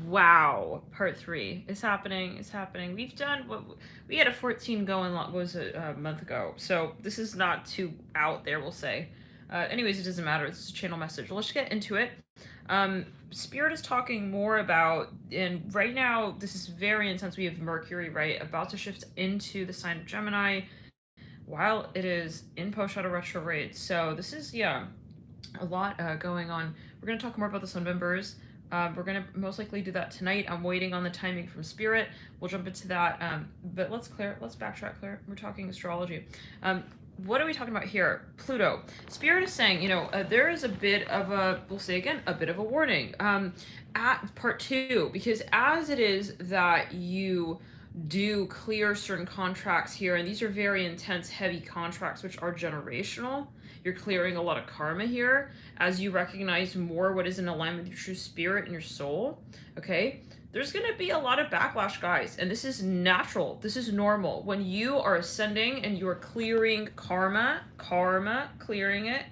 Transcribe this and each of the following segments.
Wow, part 3 is happening. It's happening. We had a 14 going. Was a month ago, so this is not too out there, we'll say. Anyways, it doesn't matter. It's a channel message. Let's get into it. Spirit is talking more about, and right now this is very intense. We have Mercury, right, about to shift into the sign of Gemini while it is in post-shadow retrograde. So this is, yeah, a lot going on. We're going to talk more about this on members. We're going to most likely do that tonight. I'm waiting on the timing from Spirit. We'll jump into that. But let's backtrack, Claire. We're talking astrology. What are we talking about here? Pluto. Spirit is saying, there is a bit of a, we'll say again, a bit of a warning at part 2, because as it is that you do clear certain contracts here, and these are very intense, heavy contracts, which are generational. You're clearing a lot of karma here as you recognize more what is in alignment with your true spirit and your soul. Okay, there's going to be a lot of backlash, guys, and this is natural. This is normal. When you are ascending and you are clearing karma, clearing it,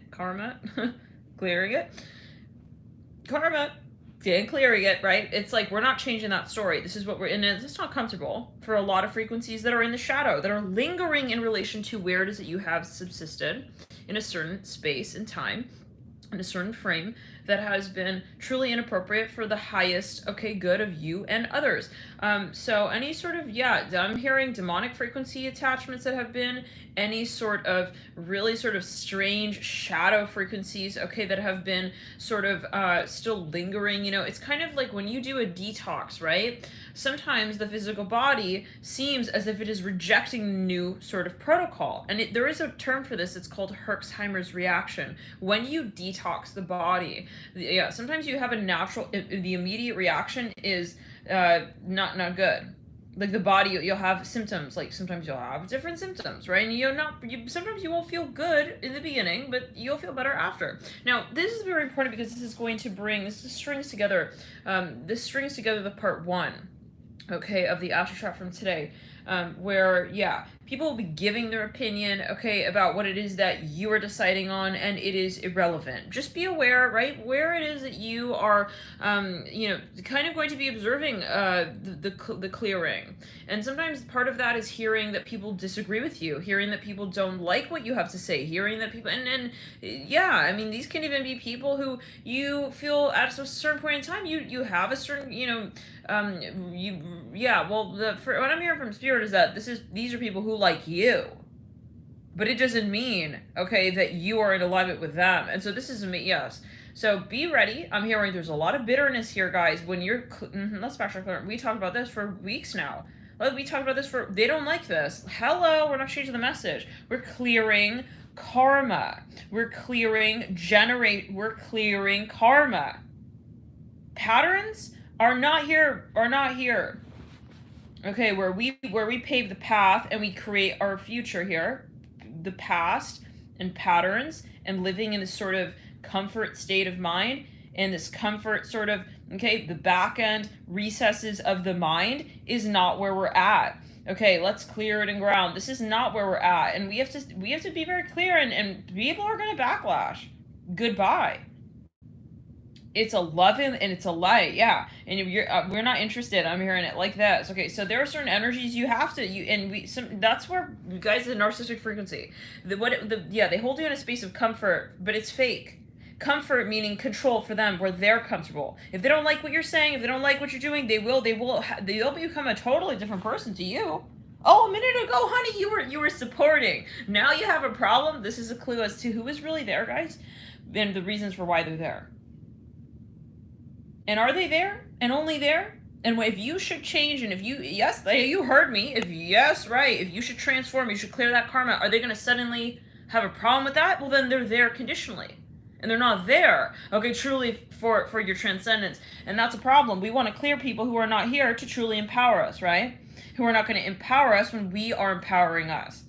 and clearing it, right? It's like we're not changing that story. This is what we're in. It's not comfortable for a lot of frequencies that are in the shadow, that are lingering in relation to where it is that you have subsisted in a certain space and time, in a certain frame that has been truly inappropriate for the highest, good of you and others. So any sort of, I'm hearing demonic frequency attachments that have been, any sort of really sort of strange shadow frequencies, that have been sort of still lingering. It's kind of like when you do a detox, right? Sometimes the physical body seems as if it is rejecting new sort of protocol. And there is a term for this. It's called Herxheimer's reaction. When you detox the body, sometimes you have a natural, the immediate reaction is not good. Like the body, you'll have symptoms. Like sometimes you'll have different symptoms, right? And sometimes you won't feel good in the beginning, but you'll feel better after. Now, this is very important because this strings together the part 1, of the astro chart from today. Where, people will be giving their opinion, about what it is that you are deciding on, and it is irrelevant. Just be aware, right, where it is that you are, kind of going to be observing the clearing. And sometimes part of that is hearing that people disagree with you, hearing that people don't like what you have to say, hearing that people, these can even be people who you feel at a certain point in time, you have a certain, what I'm hearing from Spirit is that these are people who like you, but it doesn't mean that you are in alignment with them. And so this is me. Yes, so be ready. I'm hearing there's a lot of bitterness here, guys. When you're let's backtrack. We talked about this for weeks now. We talked about this they don't like this. Hello, we're not changing the message. We're clearing karma. We're clearing karma. Patterns are not here. Where we pave the path and we create our future here, the past and patterns, and living in this sort of comfort state of mind, and this comfort sort of, the back end recesses of the mind is not where we're at. Let's clear it and ground. This is not where we're at, and we have to be very clear, and people are going to backlash. Goodbye. It's a love and it's a light, and we're not interested. I'm hearing it like this. So there are certain energies you have to that's where, guys, the narcissistic frequency. They hold you in a space of comfort, but it's fake. Comfort meaning control for them, where they're comfortable. If they don't like what you're saying, if they don't like what you're doing, they'll become a totally different person to you. Oh, a minute ago, honey, you were supporting. Now you have a problem. This is a clue as to who is really there, guys, and the reasons for why they're there. And are they there? And only there? And if you should change, and if you heard me, if you should transform, you should clear that karma, are they going to suddenly have a problem with that? Well, then they're there conditionally. And they're not there, truly for your transcendence. And that's a problem. We want to clear people who are not here to truly empower us, right? Who are not going to empower us when we are empowering us.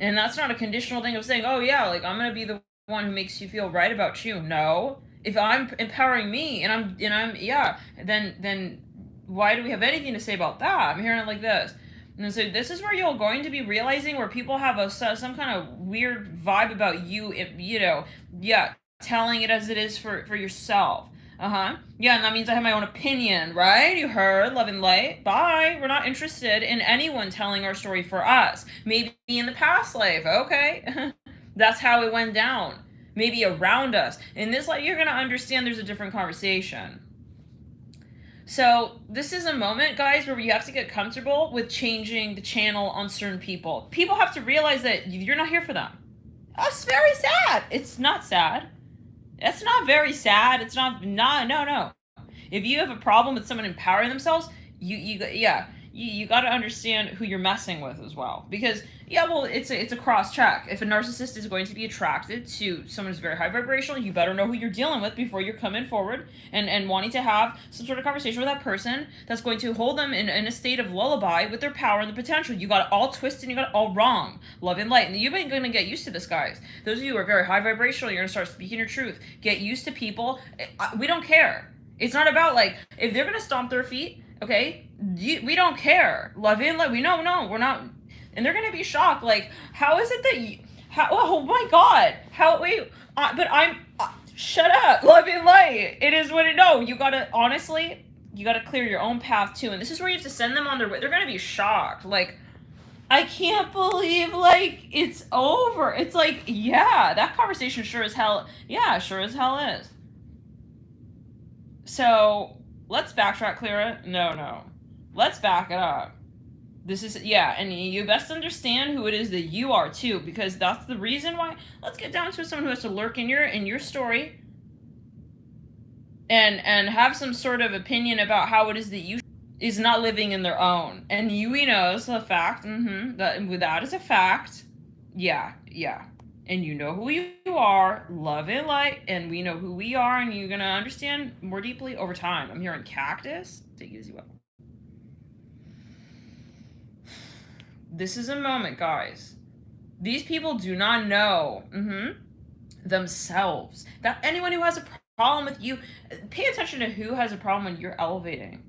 And that's not a conditional thing of saying, I'm going to be the one who makes you feel right about you. No. If I'm empowering me then why do we have anything to say about that? I'm hearing it like this. And so this is where you're going to be realizing where people have some kind of weird vibe about you, telling it as it is for yourself. Yeah, and that means I have my own opinion, right? You heard, love and light. Bye. We're not interested in anyone telling our story for us. Maybe in the past life, okay? That's how it went down. Maybe around us. In this life, you're going to understand there's a different conversation. So this is a moment, guys, where you have to get comfortable with changing the channel on certain people. People have to realize that you're not here for them. That's very sad. It's not sad. It's not very sad. It's not, no. If you have a problem with someone empowering themselves, you got to understand who you're messing with as well. Because, it's a cross check. If a narcissist is going to be attracted to someone who's very high vibrational, you better know who you're dealing with before you're coming forward and wanting to have some sort of conversation with that person that's going to hold them in a state of lullaby with their power and the potential. You got it all twisted and you got it all wrong. Love and light. And you've been going to get used to this, guys. Those of you who are very high vibrational, you're going to start speaking your truth. Get used to people. We don't care. It's not about, like, if they're going to stomp their feet, okay, we don't care. Love and light. No, we're not. And they're going to be shocked. Like, how is it that oh my God. Shut up. Love and light. It is what it, no, you got to, honestly, you got to clear your own path too. And this is where you have to send them on their way. They're going to be shocked. Like, I can't believe, like, it's over. It's like, yeah, that conversation sure as hell is. So, let's backtrack, Clara. No. Let's back it up. This is, and you best understand who it is that you are too, because that's the reason why. Let's get down to someone who has to lurk in your story and have some sort of opinion about how it is that you is not living in their own. And we know it's a fact. That is a fact. Yeah. And you know who you are, love and light, and we know who we are, and you're gonna understand more deeply over time. I'm hearing cactus. Take it easy, well. This is a moment, guys. These people do not know themselves. That anyone who has a problem with you, pay attention to who has a problem when you're elevating.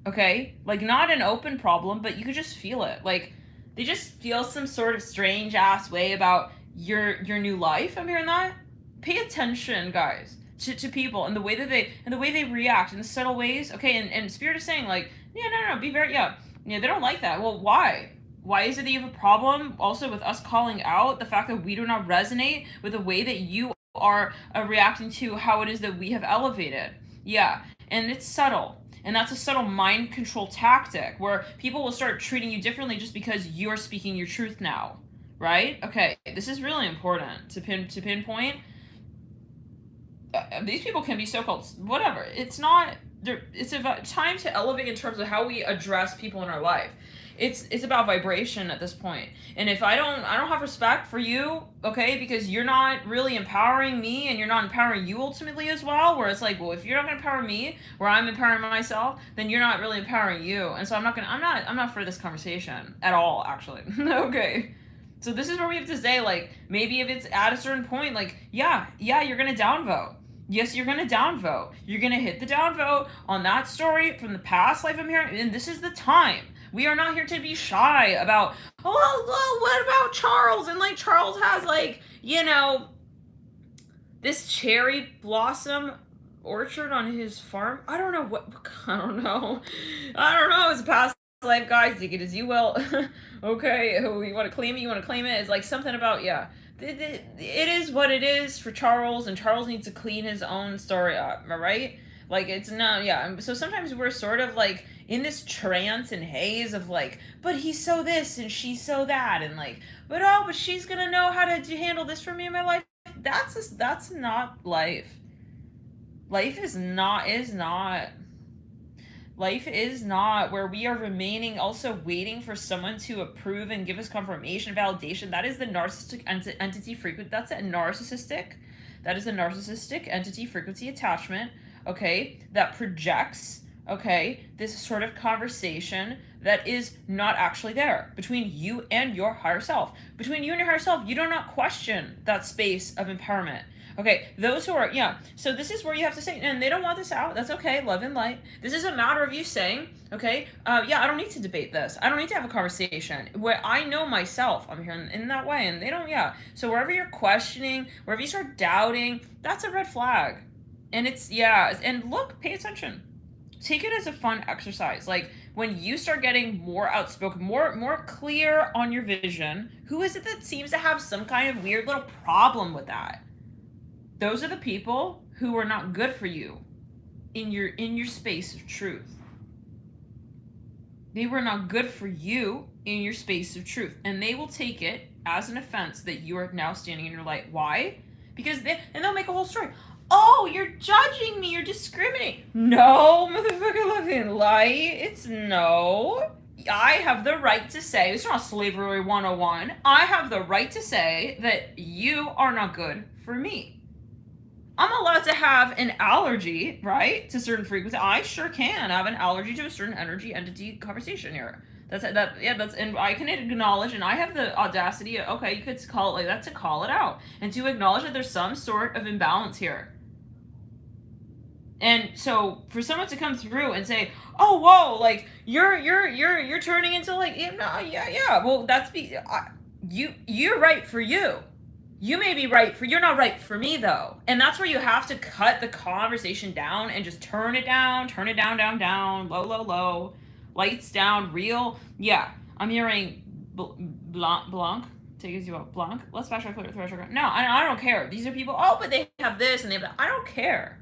Okay? Like, not an open problem, but you could just feel it. Like, they just feel some sort of strange ass way about your new life. I'm hearing that. Pay attention, guys, to people and the way that they react in the subtle ways. Okay, and Spirit is saying, like, no, be very they don't like that. Well, why? Why is it that you have a problem also with us calling out the fact that we do not resonate with the way that you are reacting to how it is that we have elevated? Yeah, and it's subtle. And that's a subtle mind control tactic where people will start treating you differently just because you're speaking your truth now, right? Okay, this is really important to pinpoint. These people can be so-called whatever. It's not. It's about time to elevate in terms of how we address people in our life. It's about vibration at this point. And if I don't have respect for you, okay, because you're not really empowering me and you're not empowering you ultimately as well, where it's like, well, if you're not going to empower me, where I'm empowering myself, then you're not really empowering you. And so I'm not for this conversation at all, actually. Okay. So this is where we have to say, like, maybe if it's at a certain point, like, yeah, you're going to downvote. Yes, you're going to downvote. You're going to hit the downvote on that story from the past life I'm hearing, and this is the time. We are not here to be shy about, well, what about Charles? And, like, Charles has, like, this cherry blossom orchard on his farm. I don't know. It's a past life, guys. Take it as you will. Okay, you want to claim it. It's like something about, it is what it is for Charles, and Charles needs to clean his own story up, right? Like, it's not, so sometimes we're sort of, like, in this trance and haze of, like, but he's so this and she's so that, and, like, but she's gonna know how to handle this for me in my life. That's not life. Life is not where we are remaining also waiting for someone to approve and give us confirmation, validation. That is the narcissistic entity frequency. That is the narcissistic entity frequency attachment, okay, that projects, okay, this sort of conversation that is not actually there between you and your higher self. Between you and your higher self, you do not question that space of empowerment. Okay, those who are, so this is where you have to say, and they don't want this out, that's okay, love and light. This is a matter of you saying, okay, I don't need to debate this. I don't need to have a conversation where I know myself. I'm here in that way, and they don't, So wherever you're questioning, wherever you start doubting, that's a red flag. And it's, yeah, and look, pay attention. Take it as a fun exercise. Like, when you start getting more outspoken, more clear on your vision, who is it that seems to have some kind of weird little problem with that? Those are the people who are not good for you in your space of truth. They were not good for you in your space of truth, and they will take it as an offense that you are now standing in your light. Why? Because they'll make a whole story. Oh, you're judging me, you're discriminating. No, motherfucker, living light. It's no. I have the right to say, it's not slavery 101. I have the right to say that you are not good for me. I'm allowed to have an allergy, right, to certain frequency. I sure can have an allergy to a certain energy entity conversation here. That's, and I can acknowledge, and I have the audacity, okay, you could call it like that, to call it out and to acknowledge that there's some sort of imbalance here. And so for someone to come through and say, oh, whoa, like you're turning into like, yeah, well, you're right for you. You may be right for, you're not right for me though. And that's where you have to cut the conversation down and just turn it down, down, low, lights down, real. Yeah, I'm hearing Blanc. Take it as you want. Blanc. Let's fast track, clear. No, I don't care. These are people, oh, but they have this and they have that. I don't care.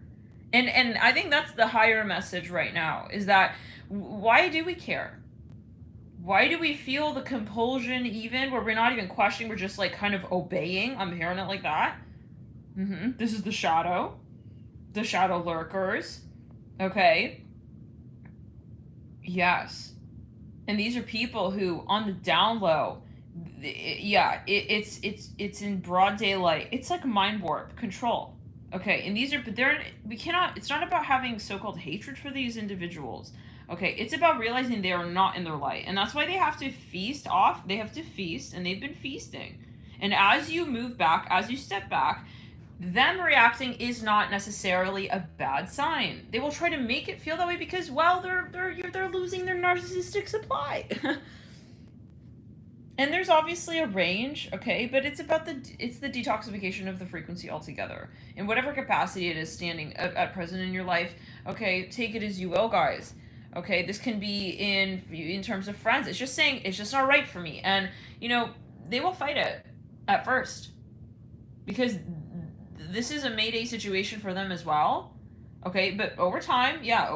And I think that's the higher message right now, is that why do we care? Why do we feel the compulsion even where we're not even questioning, we're just like kind of obeying? I'm hearing it like that. This is the shadow lurkers. Okay. Yes. And these are people who on the down low, yeah, it's in broad daylight. It's like mind warp control. Okay, and these are, but it's not about having so-called hatred for these individuals. Okay, it's about realizing they are not in their light. And that's why they have to feast, and they've been feasting. And as you move back, as you step back, them reacting is not necessarily a bad sign. They will try to make it feel that way because, well, they're losing their narcissistic supply. And there's obviously a range, okay, but it's the detoxification of the frequency altogether. In whatever capacity it is standing at present in your life, okay, take it as you will, guys. Okay, this can be in terms of friends. It's just saying, it's just not right for me. And, they will fight it at first. Because this is a Mayday situation for them as well. Okay, but over time, yeah.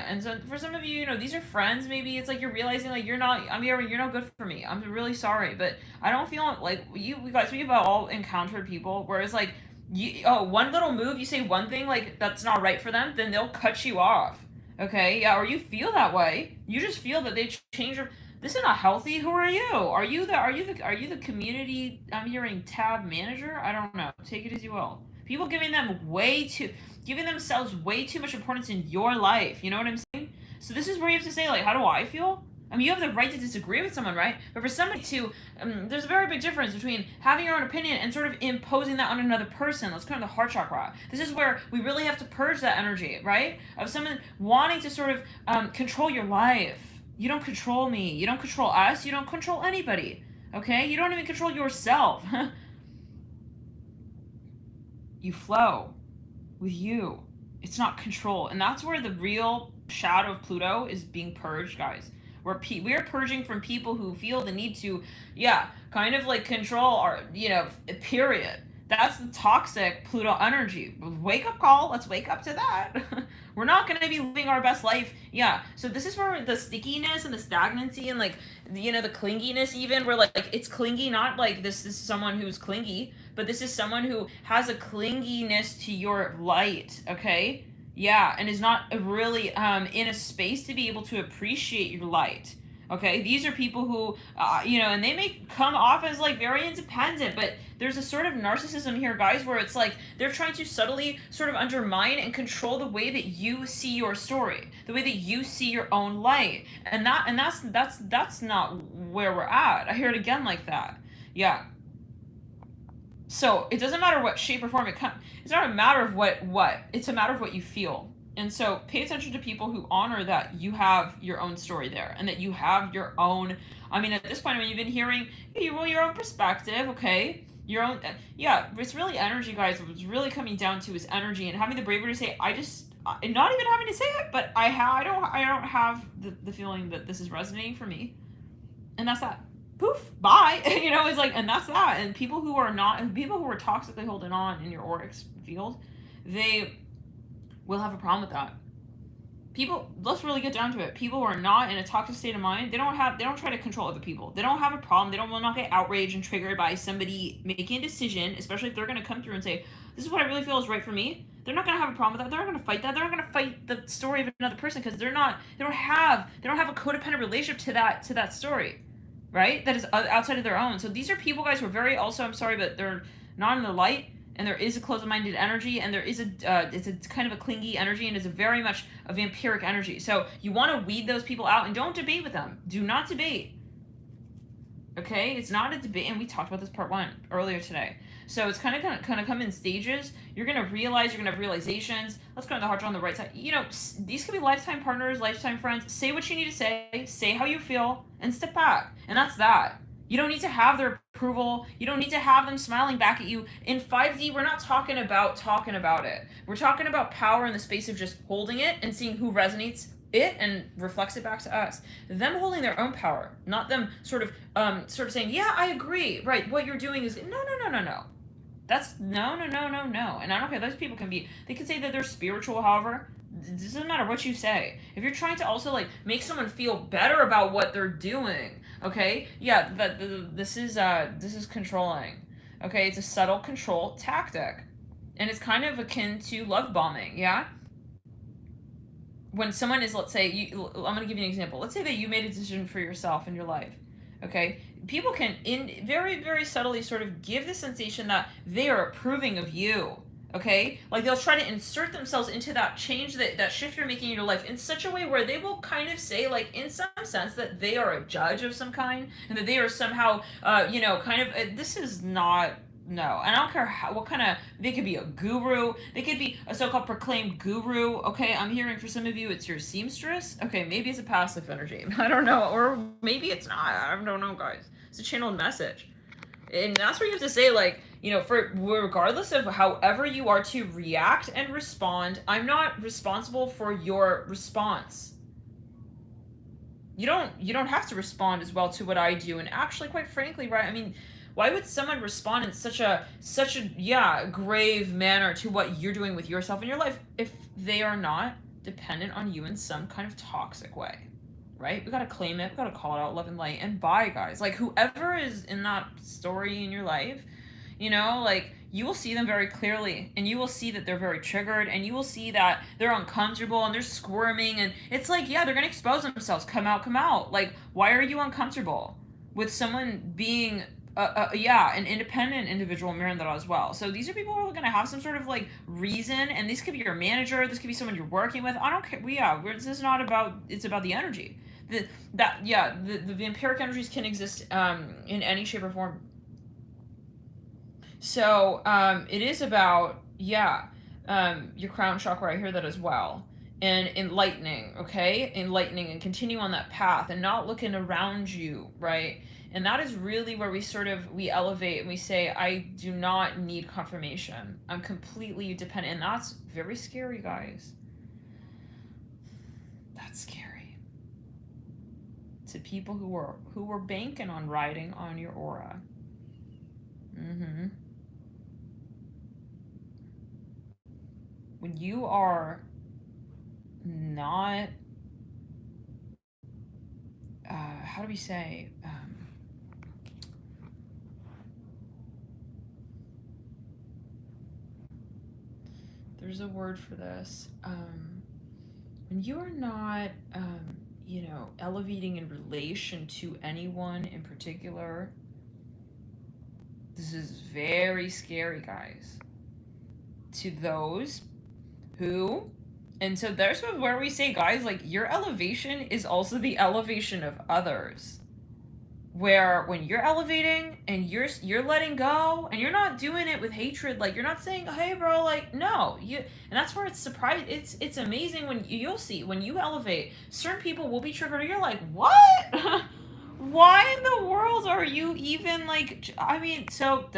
And so for some of you, these are friends, maybe it's like you're realizing like you're not good for me. I'm really sorry, but I don't feel like we've all encountered people where it's like, one little move, you say one thing like that's not right for them, then they'll cut you off. Okay, yeah, or you feel that way. You just feel that they change your, this is not healthy. Who are you? Are you the community, I'm hearing tab manager? I don't know. Take it as you will. People giving themselves way too much importance in your life. You know what I'm saying? So this is where you have to say, like, how do I feel? I mean, you have the right to disagree with someone, right? But for somebody to, there's a very big difference between having your own opinion and sort of imposing that on another person. That's kind of the heart chakra. This is where we really have to purge that energy, right? Of someone wanting to sort of control your life. You don't control me. You don't control us. You don't control anybody. Okay? You don't even control yourself. You flow with you. It's not control. And that's where the real shadow of Pluto is being purged, guys. We're purging from people who feel the need to, kind of like control our, period. That's the toxic Pluto energy. Wake up call. Let's wake up to that. We're not going to be living our best life. Yeah. So this is where the stickiness and the stagnancy and like, the clinginess even, where like it's clingy, not like this is someone who's clingy, but this is someone who has a clinginess to your light. Okay. Yeah. And is not really in a space to be able to appreciate your light. Okay, these are people who, and they may come off as like very independent, but there's a sort of narcissism here, guys, where it's like they're trying to subtly sort of undermine and control the way that you see your story, the way that you see your own light, and that's not where we're at. I hear it again like that. Yeah. So it doesn't matter what shape or form it comes. It's not a matter of what. It's a matter of what you feel. And so pay attention to people who honor that you have your own story there and that you have your own, at this point, you've been hearing your own perspective, okay? Your own, yeah, it's really energy, guys. What's really coming down to is energy, and having the bravery to say, not even having to say it, but I don't have the feeling that this is resonating for me, and that's that. Poof, bye. You know, it's like, and that's that. And people who are toxically holding on in your auric field, they will have a problem with that. People, let's really get down to it. People who are not in a toxic state of mind, they don't try to control other people. They don't have a problem. They will not get outraged and triggered by somebody making a decision, especially if they're going to come through and say, this is what I really feel is right for me. They're not going to have a problem with that. They're not going to fight that. They're not going to fight the story of another person, because they don't have a codependent relationship to that story, right? That is outside of their own. So these are people, guys, who are very, also, I'm sorry, but they're not in the light. And there is a closed-minded energy, and there is it's a kind of a clingy energy, and it's a very much a vampiric energy. So you want to weed those people out, and don't debate with them. Do not debate. Okay, it's not a debate, and we talked about this part 1 earlier today. So it's kind of come in stages. You're gonna realize, you're gonna have realizations. Let's go to the heart on the right side. You know, these could be lifetime partners, lifetime friends. Say what you need to say how you feel, and step back. And that's that. You don't need to have their approval. You don't need to have them smiling back at you. In 5D, we're not talking about it. We're talking about power in the space of just holding it and seeing who resonates it and reflects it back to us. Them holding their own power, not them sort of saying, yeah, I agree. Right, what you're doing is, no. That's no. And I don't care, those people they can say that they're spiritual, however. It doesn't matter what you say. If you're trying to also like make someone feel better about what they're doing, okay? Yeah, this is controlling. Okay, it's a subtle control tactic. And it's kind of akin to love bombing, yeah? When someone is, let's say, I'm going to give you an example. Let's say that you made a decision for yourself in your life, okay? People can very, very subtly sort of give the sensation that they are approving of you. Okay, like they'll try to insert themselves into that change, that shift you're making in your life in such a way where they will kind of say, like, in some sense, that they are a judge of some kind, and that they are somehow, this is not, no. And I don't care what kind of, they could be a guru, they could be a so-called proclaimed guru. Okay, I'm hearing for some of you it's your seamstress. Okay, maybe it's a passive energy. I don't know, or maybe it's not. I don't know, guys. It's a channeled message. And that's where you have to say, like, you know, for regardless of however you are to react and respond, I'm not responsible for your response. You don't have to respond as well to what I do. And actually, quite frankly, right, I mean, why would someone respond in such a grave manner to what you're doing with yourself in your life if they are not dependent on you in some kind of toxic way? Right? We gotta claim it. We gotta call it out, love and light, and bye, guys. Like, whoever is in that story in your life, you know, like, you will see them very clearly, and you will see that they're very triggered, and you will see that they're uncomfortable, and they're squirming, and it's like, yeah, they're gonna expose themselves. Come out. Like, why are you uncomfortable with someone being an independent individual mirroring that as well? So these are people who are going to have some sort of like reason, and this could be your manager, this could be someone you're working with. I don't care. This is not about, it's about the energy. The vampiric energies can exist in any shape or form. So it is about your crown chakra. I hear that as well. And enlightening, okay? Enlightening and continue on that path and not looking around you, right? And that is really where we elevate and we say, I do not need confirmation. I'm completely dependent. And that's very scary, guys. That's scary. To people who were banking on riding on your aura. When you are not, how do we say, there's a word for this, when you are not, elevating in relation to anyone in particular, this is very scary, guys, to those who, and so there's where we say, guys, like, your elevation is also the elevation of others. Where when you're elevating and you're letting go and you're not doing it with hatred, like, you're not saying, hey bro, like, no, and that's where it's surprising. It's amazing when you'll see when you elevate, certain people will be triggered and you're like, what? Why in the world are you even like, I mean, so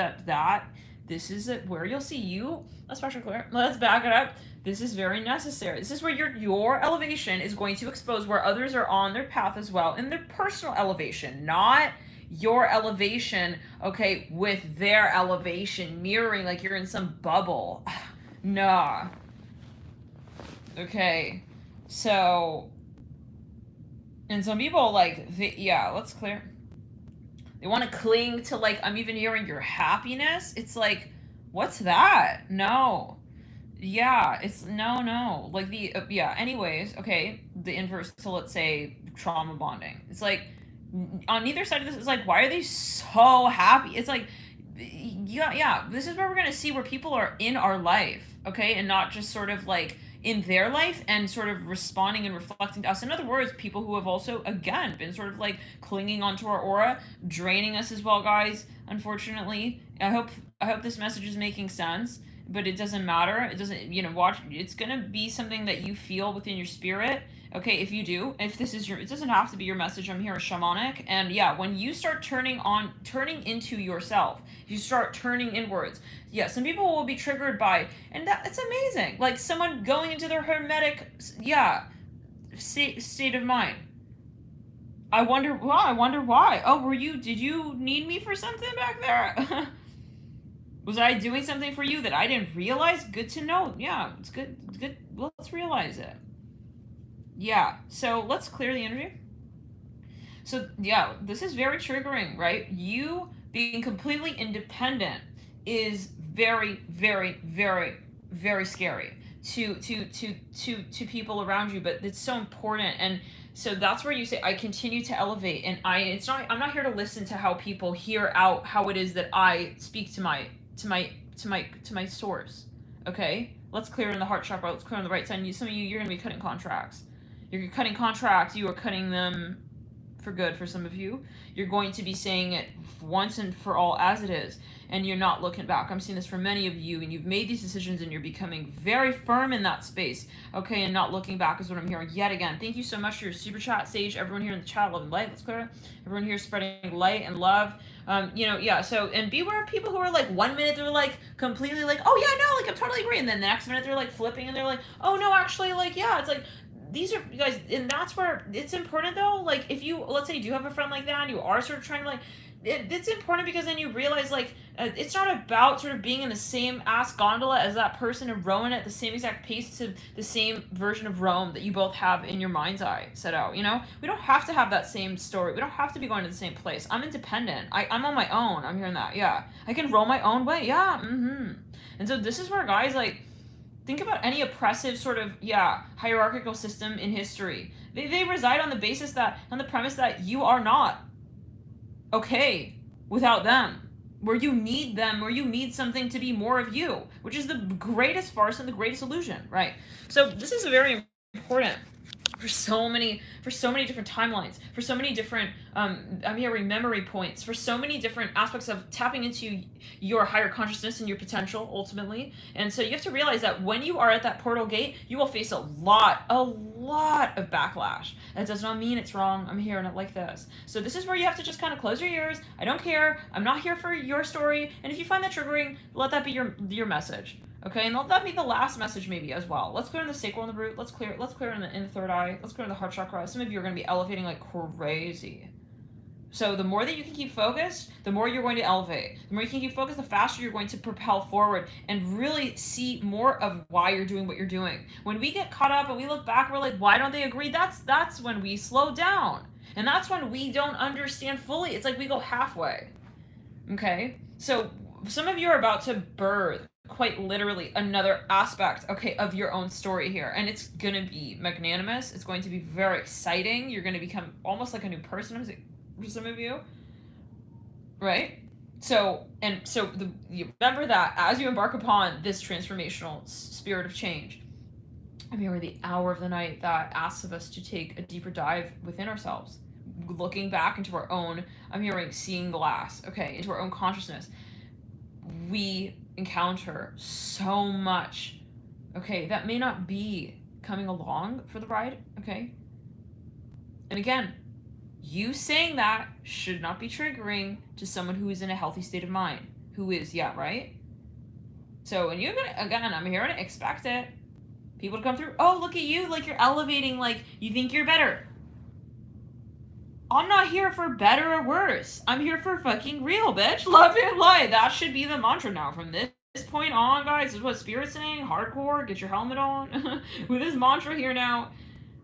this is where you'll see you, especially clear. Let's back it up. This is very necessary. This is where your elevation is going to expose where others are on their path as well, in their personal elevation, not your elevation, okay, with their elevation mirroring like you're in some bubble. Nah. Okay. So, and some people like, yeah, let's clear. They want to cling to, like, I'm even hearing your happiness. It's like, what's that? No. Yeah, it's no. Like yeah, anyways, okay, the inverse to, let's say, trauma bonding. It's like, on either side of this, it's like, why are they so happy? It's like, yeah, this is where we're going to see where people are in our life, okay, and not just sort of like in their life and sort of responding and reflecting to us. In other words, people who have also, again, been sort of like clinging onto our aura, draining us as well, guys, unfortunately. I hope this message is making sense, but it doesn't matter. It doesn't, watch, it's going to be something that you feel within your spirit. Okay, if you do, if this is it doesn't have to be your message. I'm here shamanic. And yeah, when you start turning into yourself, you start turning inwards. Yeah, some people will be triggered by, and it's amazing. Like someone going into their hermetic, state of mind. I wonder why. Oh, did you need me for something back there? Was I doing something for you that I didn't realize? Good to know. Yeah, it's good. Let's realize it. Yeah, so let's clear the energy. So yeah, this is very triggering, right? You being completely independent is very, very, very, very scary to people around you, but it's so important. And so that's where you say, I continue to elevate, and I'm not here to listen to how people hear out how it is that I speak to my source. Okay? Let's clear in the heart chakra, let's clear on the right side. Some of you're gonna be cutting contracts. You're cutting contracts, you are cutting them for good for some of you. You're going to be saying it once and for all as it is, and you're not looking back. I'm seeing this for many of you, and you've made these decisions, and you're becoming very firm in that space, okay, and not looking back is what I'm hearing yet again. Thank you so much for your super chat, Sage. Everyone here in the chat, love and light. Let's clear it. Everyone here spreading light and love. So, and beware of people who are like, 1 minute they're like completely like, oh yeah, no, like I'm totally agree, and then the next minute they're like flipping, and they're like, oh no, actually, like, yeah, it's like, these are, you guys, and that's where it's important though. Like, if you, let's say you do have a friend like that, and you are sort of trying to like, it's important because then you realize like, it's not about sort of being in the same ass gondola as that person and rowing at the same exact pace to the same version of Rome that you both have in your mind's eye set out, we don't have to have that same story. We don't have to be going to the same place. I'm independent. I'm on my own. I'm hearing that. Yeah. I can roll my own way. Yeah. And so this is where guys, like, think about any oppressive sort of, hierarchical system in history. They reside on the premise that you are not okay without them, where you need them, where you need something to be more of you, which is the greatest farce and the greatest illusion, right? So this is very important for so many different timelines, for so many different I'm hearing memory points, for so many different aspects of tapping into your higher consciousness and your potential ultimately. And so you have to realize that when you are at that portal gate, you will face a lot of backlash. That does not mean it's wrong. I'm hearing it like this. So this is where you have to just kind of close your ears. I don't care. I'm not here for your story. And if you find that triggering, let that be your message. Okay, and let that be the last message maybe as well. Let's clear in the sacral and the root. Let's clear in the third eye. Let's clear in the heart chakra. Some of you are going to be elevating like crazy. So the more that you can keep focused, the more you're going to elevate. The more you can keep focused, the faster you're going to propel forward and really see more of why you're doing what you're doing. When we get caught up and we look back, we're like, why don't they agree? That's when we slow down. And that's when we don't understand fully. It's like we go halfway. Okay? So some of you are about to birth, quite literally, another aspect, okay, of your own story here. And it's going to be magnanimous. It's going to be very exciting. You're going to become almost like a new person for some of you, right? So you remember that as you embark upon this transformational spirit of change, I'm here with the hour of the night that asks of us to take a deeper dive within ourselves, looking back into our own, I'm hearing seeing glass, okay, into our own consciousness. We encounter so much, okay, that may not be coming along for the ride, okay? And again, You saying that should not be triggering to someone who is in a healthy state of mind. Who is, yeah, right? So, and you're gonna, again, I'm here to expect it. People to come through, oh, look at you, like you're elevating, like you think you're better. I'm not here for better or worse. I'm here for fucking real, bitch. Love and light. That should be the mantra now from this point on, guys. This is what Spirit's saying. Hardcore. Get your helmet on. With this mantra here now.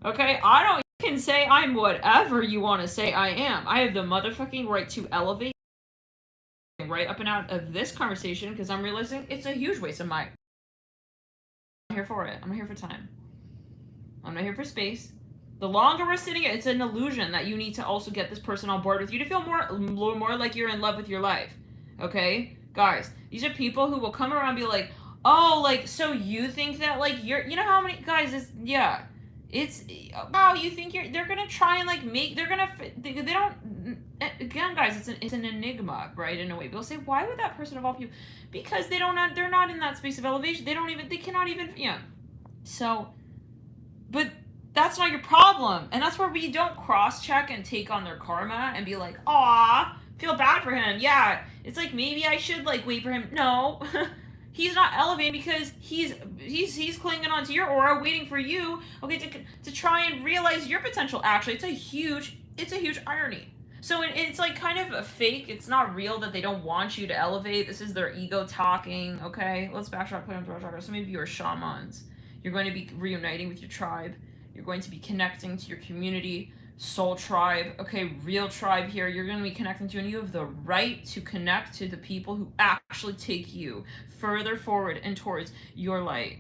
Okay, you can say I'm whatever you want to say I am. I have the motherfucking right to elevate right up and out of this conversation because I'm realizing it's a huge waste of my... I'm here for it. I'm not here for time. I'm not here for space. The longer we're sitting, it's an illusion that you need to also get this person on board with you to feel more like you're in love with your life. Okay? Guys, these are people who will come around and be like, oh, like, so you think that, like, you know how many, guys, wow, you think they're gonna try and, like, they don't, again, guys, it's an enigma, right, in a way. People say, why would that person of all people, because they're not in that space of elevation, they cannot even, yeah. So, but that's not your problem. And that's where we don't cross-check and take on their karma and be like, aw, feel bad for him. Yeah, it's like, maybe I should, like, wait for him. No, he's not elevating because he's clinging onto your aura, waiting for you, okay, to try and realize your potential. Actually, it's a huge irony. So it's like kind of a fake. It's not real that they don't want you to elevate. This is their ego talking, okay? Let's backtrack, play on throw chakra. Some of you are shamans. You're going to be reuniting with your tribe. You're going to be connecting to your community, soul tribe, okay, real tribe here. You're going to be connecting to, and you have the right to connect to the people who actually take you further forward and towards your light.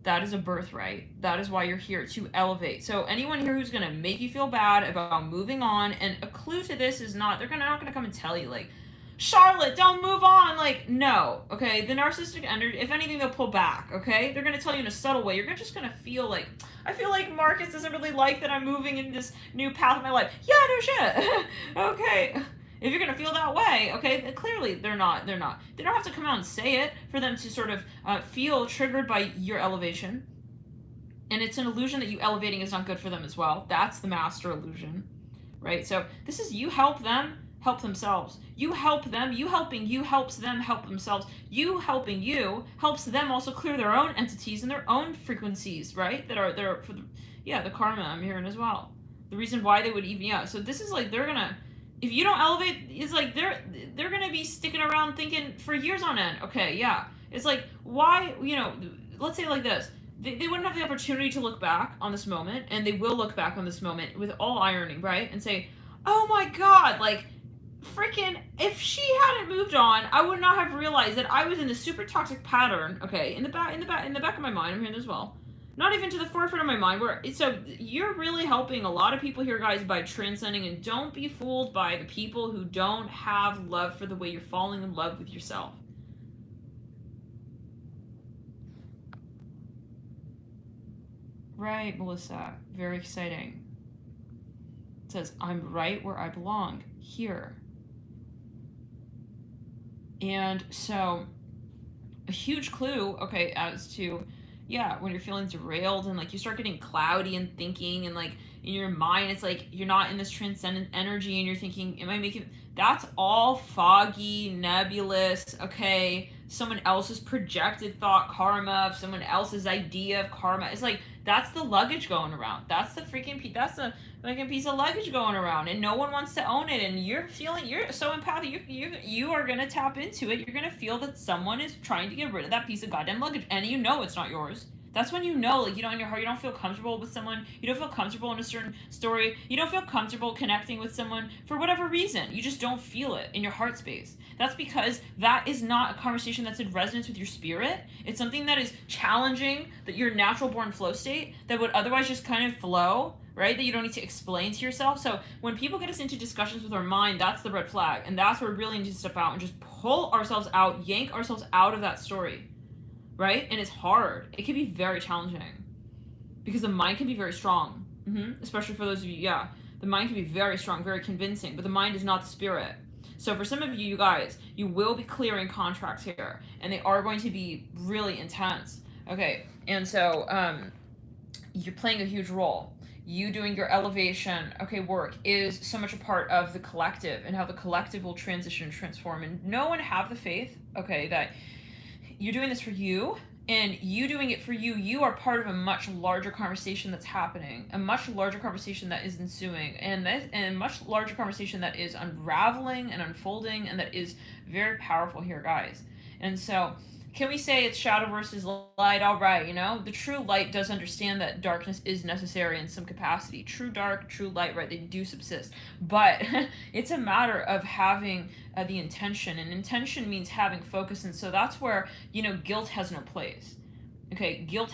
That is a birthright. That is why you're here, to elevate. So anyone here who's going to make you feel bad about moving on, and a clue to this is not going to come and tell you, like, Charlotte, don't move on. Like, no, okay? The narcissistic energy, if anything, they'll pull back, okay? They're going to tell you in a subtle way. You're just going to feel like, I feel like Marcus doesn't really like that I'm moving in this new path of my life. Yeah, no shit. Okay. If you're going to feel that way, okay, clearly they're not. They don't have to come out and say it for them to sort of feel triggered by your elevation. And it's an illusion that you elevating is not good for them as well. That's the master illusion, right? So this is you help them help themselves. You help them, you helping you helps them help themselves. You helping you helps them also clear their own entities and their own frequencies, right? That are there for the karma I'm hearing as well. The reason why they would even, so this is like, they're gonna, if you don't elevate, it's like they're gonna be sticking around thinking for years on end, okay, yeah. It's like, why, let's say like this, they wouldn't have the opportunity to look back on this moment, and they will look back on this moment with all irony, right? And say, oh my God, like, freaking, if she hadn't moved on, I would not have realized that I was in this super toxic pattern, okay, in the back of my mind, I'm hearing as well. Not even to the forefront of my mind, so you're really helping a lot of people here, guys, by transcending, and don't be fooled by the people who don't have love for the way you're falling in love with yourself. Right, Melissa, very exciting. It says, I'm right where I belong, here. And so, a huge clue, okay, as to, when you're feeling derailed and, like, you start getting cloudy and thinking, and, like, in your mind, it's like you're not in this transcendent energy, and you're thinking, am I making... That's all foggy, nebulous, okay? Someone else's projected thought karma, someone else's idea of karma. It's like, that's the luggage going around. That's the freaking piece of luggage going around, and no one wants to own it, and you're so empathic, you are going to tap into it. You're going to feel that someone is trying to get rid of that piece of goddamn luggage, and you know it's not yours. That's when you know, like, in your heart, you don't feel comfortable with someone, you don't feel comfortable in a certain story, you don't feel comfortable connecting with someone for whatever reason. You just don't feel it in your heart space. That's because that is not a conversation that's in resonance with your spirit. It's something that is challenging, that your natural born flow state, that would otherwise just kind of flow, right? That you don't need to explain to yourself. So when people get us into discussions with our mind, that's the red flag. And that's where we really need to step out and just pull ourselves out, yank ourselves out of that story. Right? And it's hard. It can be very challenging because the mind can be very strong. Especially for those of you, the mind can be very strong, very convincing, but the mind is not the spirit. So for some of you guys, you will be clearing contracts here, and they are going to be really intense. Okay, and so you're playing a huge role you doing your elevation, okay, work is so much a part of the collective and how the collective will transition and transform. And know and have the faith, okay, that you're doing this for you, and you doing it for you, you are part of a much larger conversation that's happening, a much larger conversation that is ensuing, and a much larger conversation that is unraveling and unfolding, and that is very powerful here, guys. And so, can we say it's shadow versus light? All right, the true light does understand that darkness is necessary in some capacity. True dark, true light, right? They do subsist. But it's a matter of having the intention, and intention means having focus. And so that's where, guilt has no place. Okay, guilt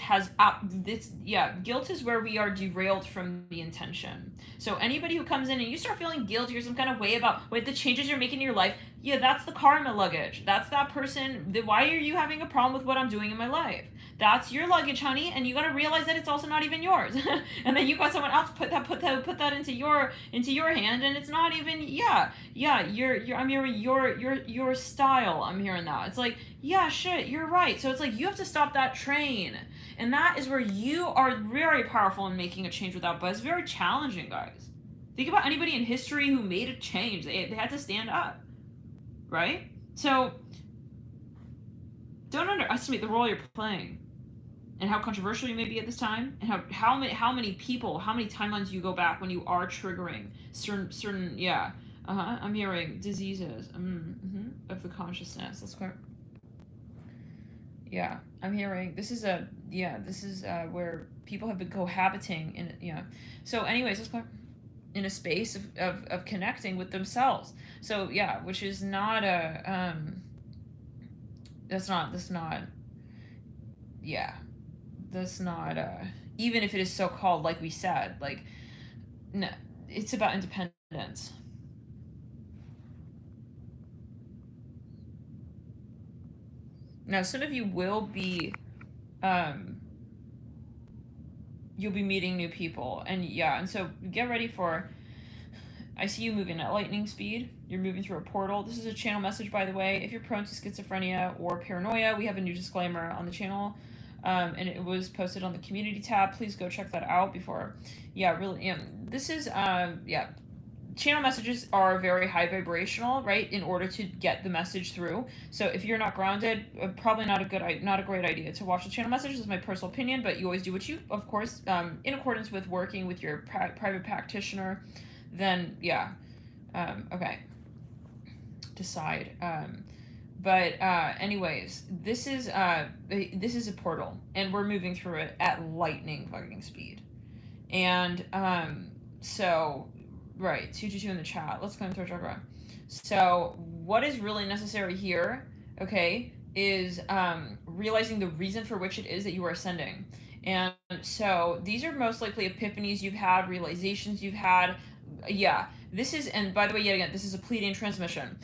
is where we are derailed from the intention. So anybody who comes in and you start feeling guilty or some kind of way about the changes you're making in your life, that's the karma luggage. That's that person. Why are you having a problem with what I'm doing in my life? That's your luggage, honey, and you got to realize that it's also not even yours. And then you got someone else put that into your hand, and it's not even I'm hearing your style. I'm hearing that. It's like, yeah, shit, you're right. So it's like you have to stop that train. And that is where you are very powerful in making a change with that, but it's very challenging, guys. Think about anybody in history who made a change. They had to stand up, right? So don't underestimate the role you're playing and how controversial you may be at this time, and how many people, how many timelines you go back when you are triggering certain I'm hearing diseases of the consciousness. Let's go. Yeah, I'm hearing this is where people have been cohabiting in So anyways, let's go in a space of connecting with themselves. So which is not a that's not even if it is so called, like we said, like, no, it's about independence. Now, some of you will be, you'll be meeting new people, and so get ready for, I see you moving at lightning speed. You're moving through a portal. This is a channel message, by the way. If you're prone to schizophrenia or paranoia, we have a new disclaimer on the channel, and it was posted on the community tab. Please go check that out before, this is, channel messages are very high vibrational, right, in order to get the message through. So if you're not grounded, probably not a great idea to watch the channel message. This is my personal opinion, but you always do what you, of course, in accordance with working with your private practitioner, then okay, decide. But anyways, this is a portal, and we're moving through it at lightning fucking speed. And so, right, 222 in the chat. Let's go and throw chakra. So what is really necessary here, okay, is realizing the reason for which it is that you are ascending. And so these are most likely epiphanies you've had, realizations you've had. This is, and by the way, yet again, this is a Pleidian transmission.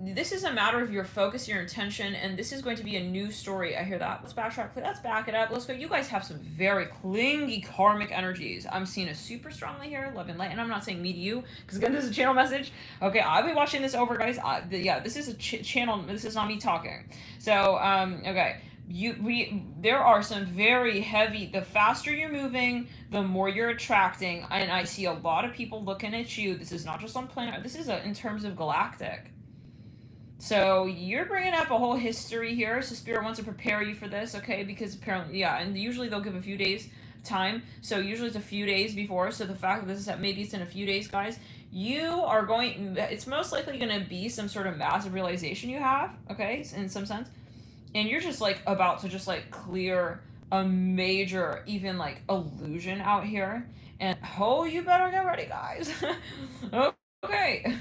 This is a matter of your focus, your intention, and this is going to be a new story. I hear that. Let's backtrack. Let's back it up. Let's go. You guys have some very clingy karmic energies. I'm seeing it super strongly here. Love and light. And I'm not saying me to you, because again, this is a channel message. Okay, I'll be watching this over, guys. This is a channel. This is not me talking. So, okay. There are some very heavy, the faster you're moving, the more you're attracting. And I see a lot of people looking at you. This is not just on planet. This is in terms of galactic. So you're bringing up a whole history here. So Spirit wants to prepare you for this, okay? Because apparently, and usually they'll give a few days time. So usually it's a few days before. So the fact that this is that maybe it's in a few days, guys, you are going, it's most likely going to be some sort of massive realization you have, okay? In some sense. And you're just like about to just like clear a major, even like illusion out here. And you better get ready, guys. Okay.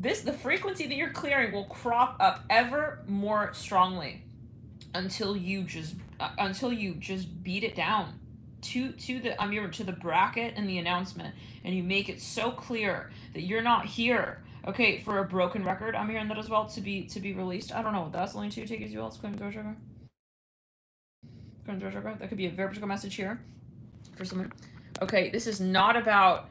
The frequency that you're clearing will crop up ever more strongly until you just beat it down to the bracket and the announcement, and you make it so clear that you're not here, okay, for a broken record. I'm hearing that as well, to be released. I don't know what that's only to take as well. It's going to throw sugar. That could be a very message here for someone. Okay, this is not about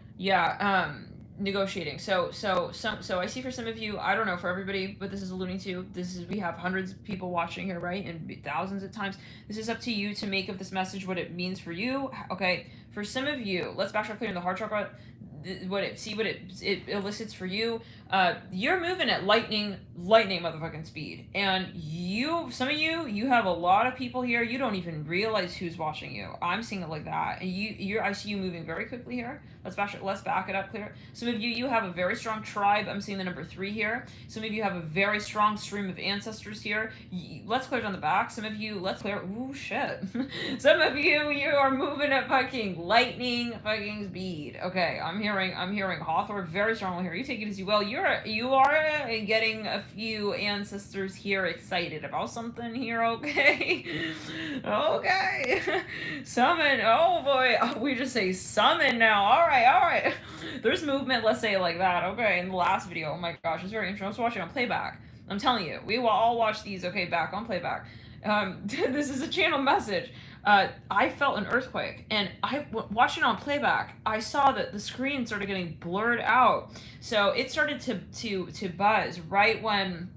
negotiating. So I see for some of you, I don't know for everybody, but this is alluding to, we have hundreds of people watching here, right? And thousands at times. This is up to you to make of this message what it means for you. Okay, for some of you, let's backtrack clear in the heart chakra. What it elicits for you. You're moving at lightning motherfucking speed, and some of you have a lot of people here. You don't even realize who's watching you. I'm seeing it like that, and I see you moving very quickly here. Let's back it up clear. Some of you have a very strong tribe. I'm seeing the number 3 here. Some of you have a very strong stream of ancestors here. Let's clear it on the back. Some of you, let's clear. Ooh shit. Some of you are moving at fucking lightning fucking speed. Okay, I'm hearing Hawthorne very strongly here. You take it as you will. You are getting a few ancestors here excited about something here. Okay. Okay. Summon. Oh boy. We just say summon now. All right. There's movement. Let's say it like that. Okay. In the last video. Oh my gosh, it's very interesting. I was watching on playback. I'm telling you, we will all watch these. Okay, back on playback. This is a channel message. I felt an earthquake, and watching on playback, I saw that the screen started getting blurred out. So it started to buzz right when.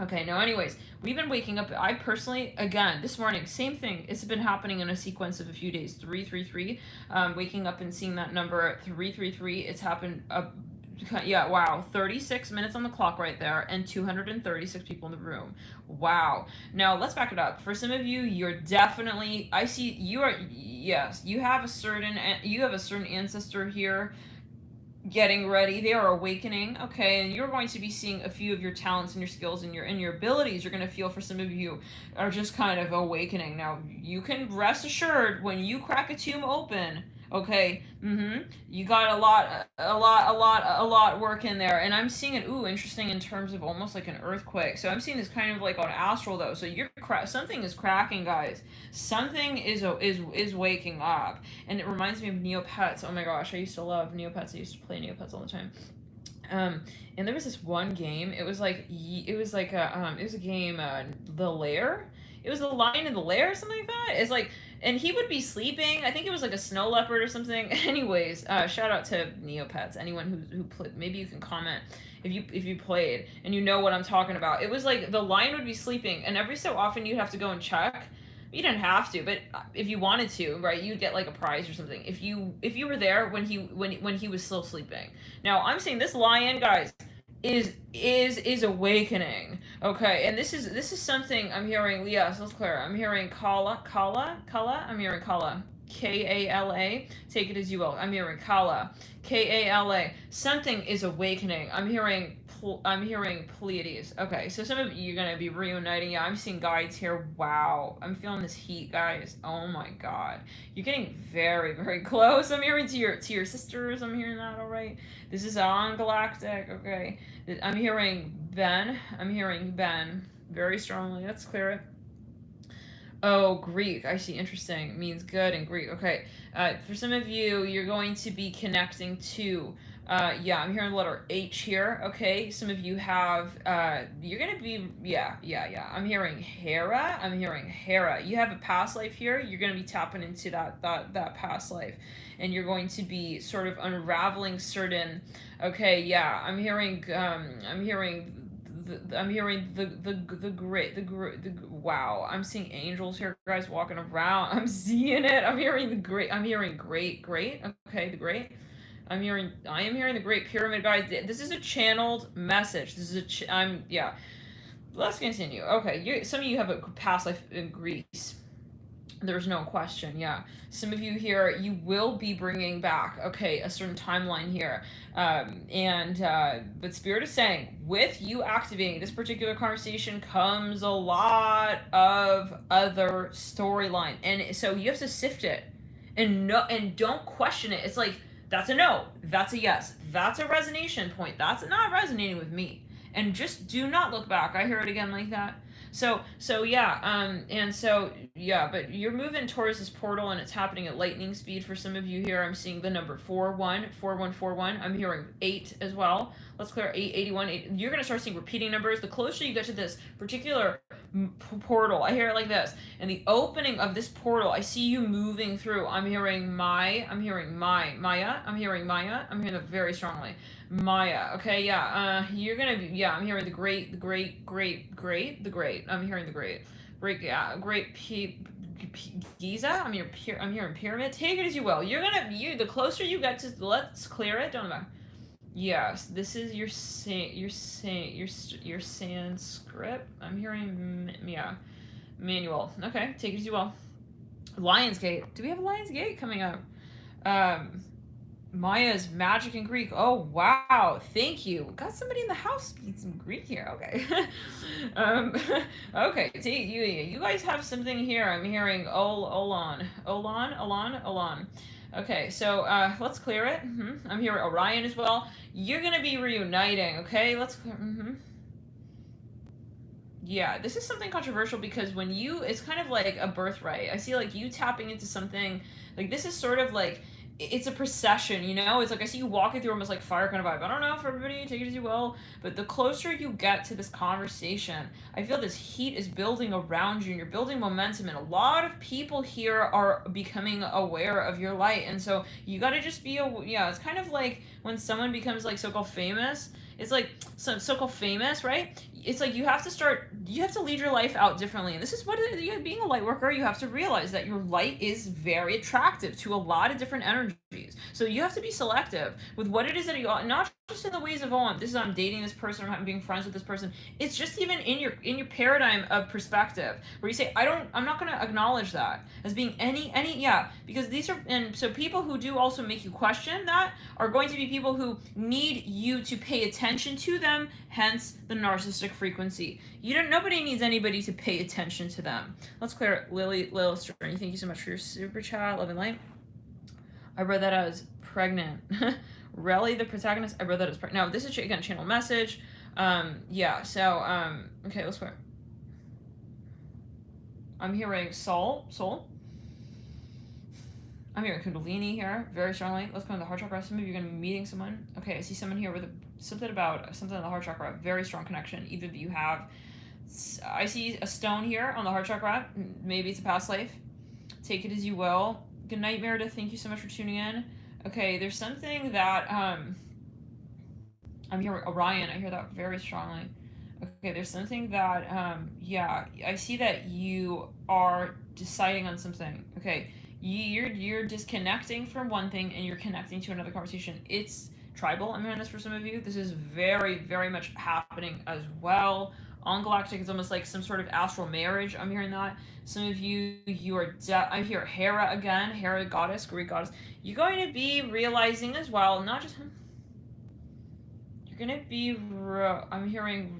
Okay, no, anyways, we've been waking up. I personally, again, this morning, same thing. It's been happening in a sequence of a few days. 333. Waking up and seeing that number 333. It's happened. Yeah, wow, 36 minutes on the clock right there, and 236 people in the room. Wow. Now let's back it up. For some of you, you're definitely, I see you are, yes, you have a certain ancestor here getting ready. They are awakening. Okay, and you're going to be seeing a few of your talents and your skills and your abilities. You're going to feel, for some of you, are just kind of awakening. Now you can rest assured when you crack a tomb open. Okay, you got a lot work in there, and I'm seeing it. Ooh, interesting in terms of almost like an earthquake. So I'm seeing this kind of like on astral though. So something is cracking, guys. Something is waking up, and it reminds me of Neopets. Oh my gosh, I used to love Neopets. I used to play Neopets all the time. And there was this one game. It was a game, The Lair. It was The Lion in the Lair or something like that. It's like, and he would be sleeping. I think it was like a snow leopard or something. Anyways, shout out to Neopets. Anyone who played, maybe you can comment if you played and you know what I'm talking about. It was like the lion would be sleeping, and every so often you'd have to go and check. You didn't have to, but if you wanted to, right, you'd get like a prize or something if you were there when he was still sleeping. Now I'm saying this lion, guys, is awakening. Okay, and this is something I'm hearing. Yes, let's clear. I'm hearing Kala. I'm hearing Kala. Kala. Take it as you will. I'm hearing Kala. Kala. Something is awakening. I'm hearing Pleiades. Okay, so some of you are gonna be reuniting. Yeah, I'm seeing guides here. Wow, I'm feeling this heat, guys. Oh my god, you're getting very, very close. I'm hearing to your sisters. I'm hearing that. All right, this is on Galactic. Okay, I'm hearing Ben. Very strongly. Let's clear it. Oh, Greek. I see. Interesting. Means good in Greek. Okay. For some of you, you're going to be connecting to. Yeah, I'm hearing the letter H here. Okay. Some of you have. You're gonna be. Yeah. I'm hearing Hera. You have a past life here. You're gonna be tapping into that past life, and you're going to be sort of unraveling certain. Okay. Yeah. I'm hearing wow, I'm seeing angels here, guys, walking around. I'm seeing it. I'm hearing great. Okay, the great. I am hearing the Great Pyramid, guys. This is a channeled message. Yeah. Let's continue. Okay, some of you have a past life in Greece. There's no question, yeah. Some of you here, you will be bringing back, okay, a certain timeline here. But Spirit is saying, with you activating this particular conversation comes a lot of other storyline. And so you have to sift it and don't question it. It's like, that's a no, that's a yes, that's a resonation point, that's not resonating with me. And just do not look back. I hear it again like that. So yeah, and so yeah, but you're moving towards this portal, and it's happening at lightning speed for some of you here. I'm seeing the number 414141. I'm hearing 8 as well. Let's clear 881. 8. You're gonna start seeing repeating numbers. The closer you get to this particular portal, I hear it like this. And the opening of this portal, I see you moving through. I'm hearing Maya. I'm hearing Maya. I'm hearing Maya. I'm hearing it very strongly. Maya. Okay, yeah. You're gonna be. Yeah, I'm hearing the great. I'm hearing the great. Giza. I'm hearing pyramid. Take it as you will. The closer you get to. Let's clear it. Don't know. Yes, this is your Sanskrit. I'm hearing manual. Okay, take it as you will. Lionsgate. Do we have a Lionsgate coming up? Maya's magic in Greek. Oh wow, thank you. Got somebody in the house speaking some Greek here. Okay. Okay. You guys have something here. I'm hearing Olan. Okay, so let's clear it. I'm hearing Orion as well. You're gonna be reuniting. Okay, let's clear. Yeah, this is something controversial because it's kind of like a birthright. I see like you tapping into something, like this is sort of like, it's a procession, you know? It's like I see you walking through almost like fire kind of vibe. I don't know if everybody take it as you will, but the closer you get to this conversation, I feel this heat is building around you and you're building momentum, and a lot of people here are becoming aware of your light. And so you got to just be it's kind of like when someone becomes like so-called famous. It's like so-called famous, right? It's like you have to lead your life out differently. And this is what being a light worker, you have to realize that your light is very attractive to a lot of different energies. So you have to be selective with what it is that you are, not just in the ways of, I'm dating this person, or I'm being friends with this person. It's just even in your paradigm of perspective where you say, I'm not going to acknowledge that as being any, because these are, and so people who do also make you question that are going to be people who need you to pay attention to them, hence the narcissistic frequency. Nobody needs anybody to pay attention to them. Let's clear it. Lily Stern, thank you so much for your super chat. Love and light. I read that as pregnant. Relly, the protagonist, I read that as pregnant. Now, this is, again, channel message. Okay, let's clear. I'm hearing soul. I'm hearing Kundalini here very strongly. Let's go in the heart chakra. Some of you are going to be meeting someone. Okay, I see someone here with something in the heart chakra. Very strong connection. Either that you have. I see a stone here on the heart chakra. Maybe it's a past life. Take it as you will. Good night, Meredith. Thank you so much for tuning in. Okay, there's something that I'm hearing Orion. I hear that very strongly. Okay, there's something that I see that you are deciding on something. Okay. You're disconnecting from one thing and you're connecting to another conversation. It's tribal. I'm hearing this for some of you. This is very, very much happening as well. On Galactic, it's almost like some sort of astral marriage. I'm hearing that. Some of you are, I hear Hera again, Hera goddess, Greek goddess. You're going to be realizing as well, not just him. You're going to be, I'm hearing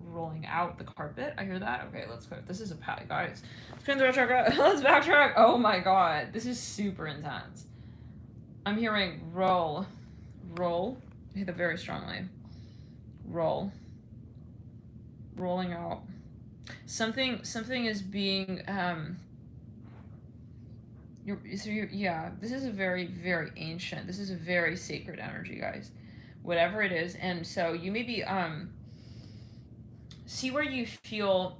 rolling out the carpet. I hear that. Okay, let's go. This is a pat, guys. Let's clear the chakra. Let's backtrack. Oh my god, this is super intense. I'm hearing roll. I hear that very strongly. Rolling out. Something is being this is a very, very ancient. This is a very sacred energy, guys. Whatever it is, and so you may be see where you feel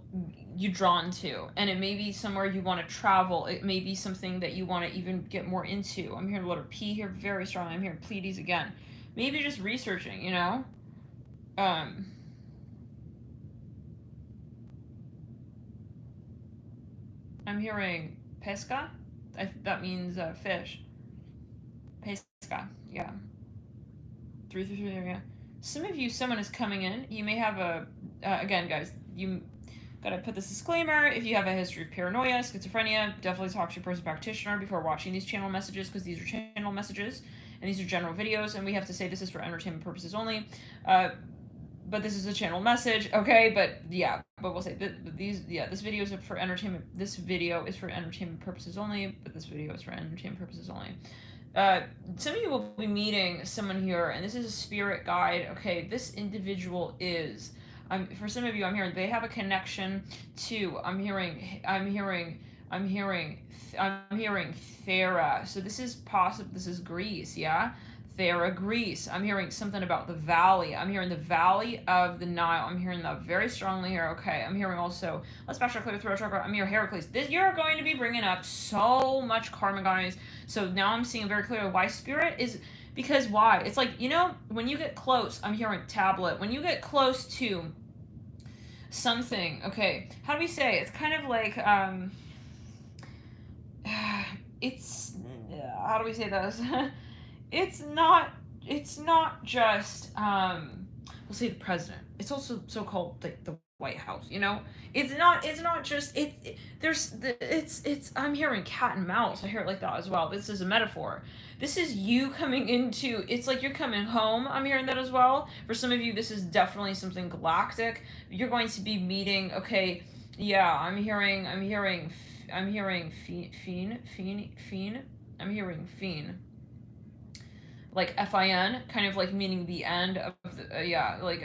you drawn to, and it may be somewhere you want to travel. It may be something that you want to even get more into. I'm hearing the letter P here very strong. I'm hearing Pleiades again. Maybe just researching, you know. I'm hearing pesca. That means fish. Pesca, yeah. 333, yeah. Some of you, someone is coming in. You may have again, guys, you gotta put this disclaimer. If you have a history of paranoia, schizophrenia, definitely talk to your person practitioner before watching these channel messages, because these are channel messages and these are general videos, and we have to say this is for entertainment purposes only. But this is a channel message, okay? But we'll say this video is for entertainment. This video is for entertainment purposes only, but this video is for entertainment purposes only. Some of you will be meeting someone here, and this is a spirit guide. Okay, this individual is. For some of you, I'm hearing they have a connection to. I'm hearing Thera. So this is possible. This is Greece, yeah. Thera, Greece. I'm hearing something about the valley. I'm hearing the valley of the Nile. I'm hearing that very strongly here. Okay, I'm hearing also, let's back clear the throat chakra. I'm hearing Heracles. You're going to be bringing up so much karma, guys. So now I'm seeing very clearly why spirit is, because why? It's like, you know, when you get close, I'm hearing tablet. When you get close to something, okay, how do we say? It's kind of like, it's, how do we say this? It's not just, we'll say the president. It's also so-called like the White House, you know? It's not just, I'm hearing cat and mouse. I hear it like that as well. This is a metaphor. This is you coming into, it's like you're coming home. I'm hearing that as well. For some of you, this is definitely something galactic. You're going to be meeting, okay, yeah, I'm hearing fiend. I'm hearing fiend. Like fin, kind of like meaning the end of the, yeah, like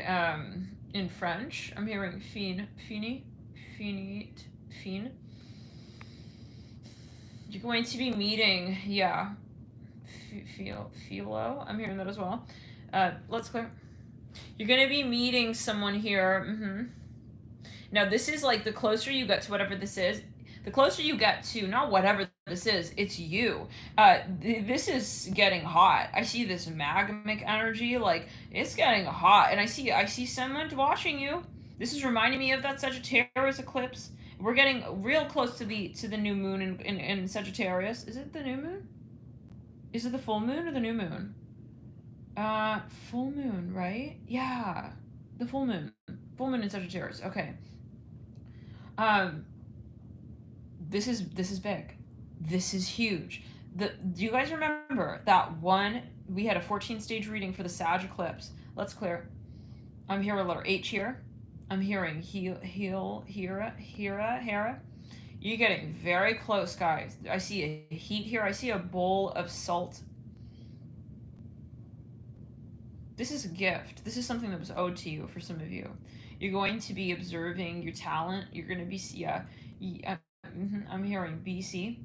in French, I'm hearing fiend. You're going to be meeting, yeah, philo. I'm hearing that as well. Let's clear. You're going to be meeting someone here. Now this is like the closer you get to whatever this is. The closer you get to, not whatever this is, it's you. This is getting hot. I see this magmic energy, like, it's getting hot. And I see someone watching you. This is reminding me of that Sagittarius eclipse. We're getting real close to the new moon in Sagittarius. Is it the new moon? Is it the full moon or the new moon? Full moon, right? Yeah. The full moon. Full moon in Sagittarius. Okay. This is big. This is huge. Do you guys remember that one? We had a 14-stage reading for the Sag eclipse. Let's clear. I'm hearing a letter H here. I'm hearing Hera. You're getting very close, guys. I see a heat here. I see a bowl of salt. This is a gift. This is something that was owed to you for some of you. You're going to be observing your talent. You're going to be, I'm hearing BCE.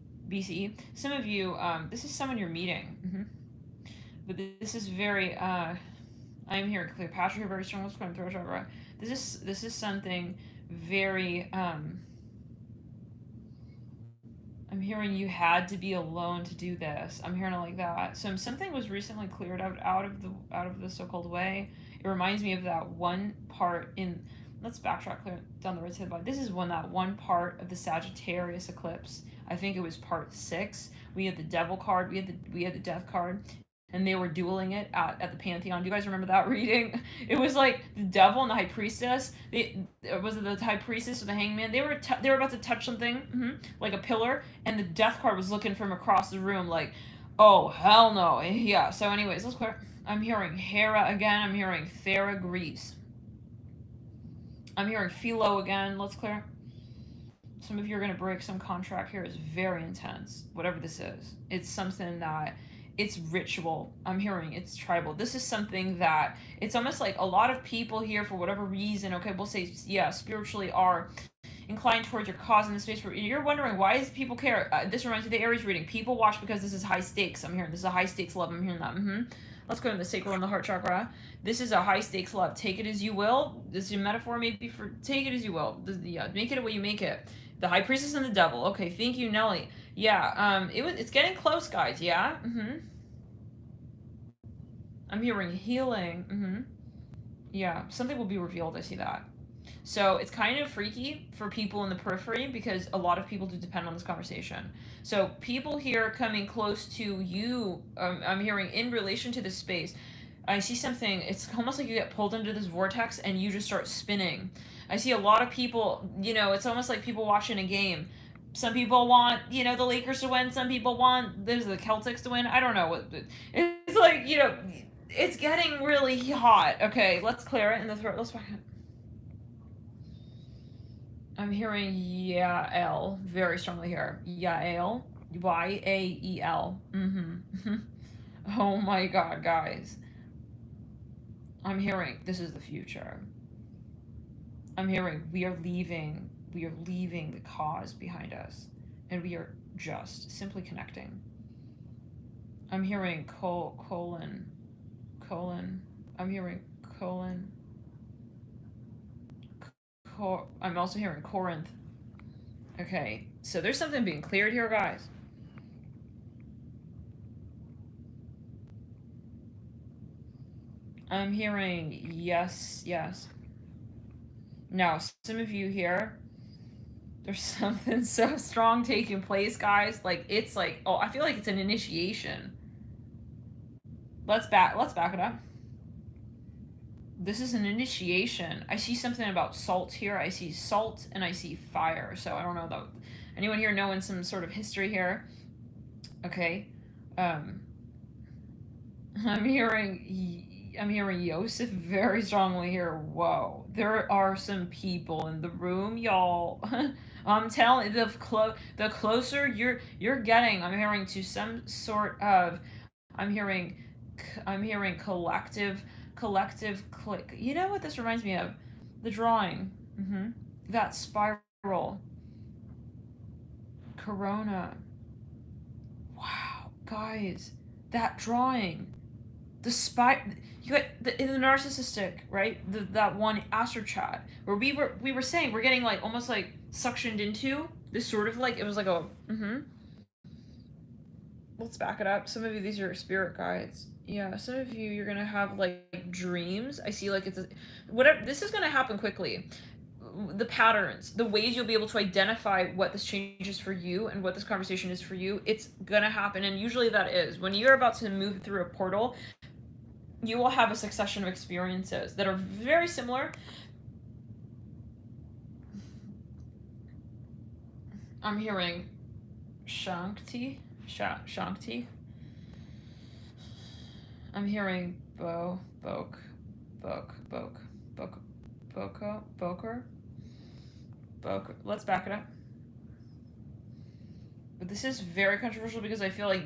Some of you, this is someone you're meeting. But this is very, I'm hearing Cleopatra here, very strong. Let's go and throw chakra. This is something very, I'm hearing you had to be alone to do this. I'm hearing it like that. So something was recently cleared out of the so-called way. It reminds me of that one part in, let's backtrack clear down the right side. This is that one part of the Sagittarius eclipse. I think it was part 6. We had the devil card, we had the death card, and they were dueling it at the Pantheon. Do you guys remember that reading? It was like the devil and the high priestess. Was it the high priestess or the hangman? They were about to touch something, like a pillar, and the death card was looking from across the room like, oh, hell no. Yeah, so anyways, let's clear. I'm hearing Hera again. I'm hearing Thera, Greece. I'm hearing Philo again. Let's clear. Some of you are going to break some contract here. It's very intense. Whatever this is. It's something that, it's ritual. I'm hearing it's tribal. This is something that, it's almost like a lot of people here, for whatever reason, okay, we'll say, yeah, spiritually are inclined towards your cause in this space. Where you're wondering, why does people care? This reminds me of the Aries reading. People watch because this is high stakes. I'm hearing this is a high stakes love. I'm hearing that. Let's go to the sacral and the heart chakra. This is a high stakes love. Take it as you will. This is a metaphor maybe for take it as you will. Yeah, make it the way you make it. The high priestess and the devil. Okay, thank you, Nelly. Yeah, it's getting close, guys. Yeah. I'm hearing healing. Yeah, something will be revealed. I see that. So it's kind of freaky for people in the periphery because a lot of people do depend on this conversation. So people here coming close to you, I'm hearing in relation to this space, I see something, it's almost like you get pulled into this vortex and you just start spinning. I see a lot of people, it's almost like people watching a game. Some people want, the Lakers to win. Some people want, the Celtics to win. I don't know what, it's like, it's getting really hot. Okay, let's clear it in the throat. Let's back it. I'm hearing Yael very strongly here. Yael. Y-A-E-L. Mm-hmm. Oh my God, guys. I'm hearing this is the future. I'm hearing we are leaving the cause behind us, and we are just simply connecting. I'm hearing colon. I'm hearing colon. I'm also hearing Corinth. Okay, so there's something being cleared here, guys. I'm hearing yes. Now, some of you here, there's something so strong taking place, guys. Like, it's like, oh, I feel like it's an initiation. Let's back it up. This is an initiation. I see something about salt here. I see salt and I see fire. So I don't know though. Anyone here knowing some sort of history here? Okay. I'm hearing Yosef very strongly here. Whoa. There are some people in the room, y'all. I'm telling you, the closer you're getting, I'm hearing to some sort of, I'm hearing collective click. You know what this reminds me of? The drawing. That spiral. Corona. Wow, guys, that drawing. You got in the narcissistic, right? That one Astro chat where we were saying we're getting like almost like suctioned into this sort of like, it was like a Let's back it up. Some of you, these are spirit guides. Yeah, some of you, you're gonna have like dreams. I see like it's whatever. This is gonna happen quickly. The patterns, the ways you'll be able to identify what this change is for you and what this conversation is for you, it's gonna happen. And usually that is when you're about to move through a portal, you will have a succession of experiences that are very similar. I'm hearing Shankti. I'm hearing Boker. Let's back it up. But this is very controversial because I feel like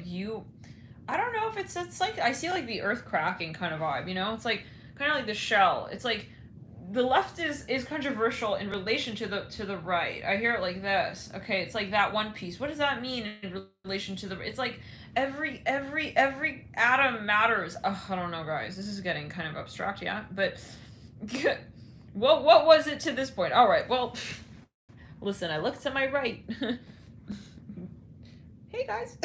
I don't know if it's like, I see like the earth cracking kind of vibe, you know? It's like kind of like the shell. It's like the left is controversial in relation to the right. I hear it like this. Okay, it's like that one piece. What does that mean in relation to the? It's like every atom matters. Oh, I don't know, guys. This is getting kind of abstract, yeah. But what was it to this point? All right. Well, listen. I looked to my right. Hey guys.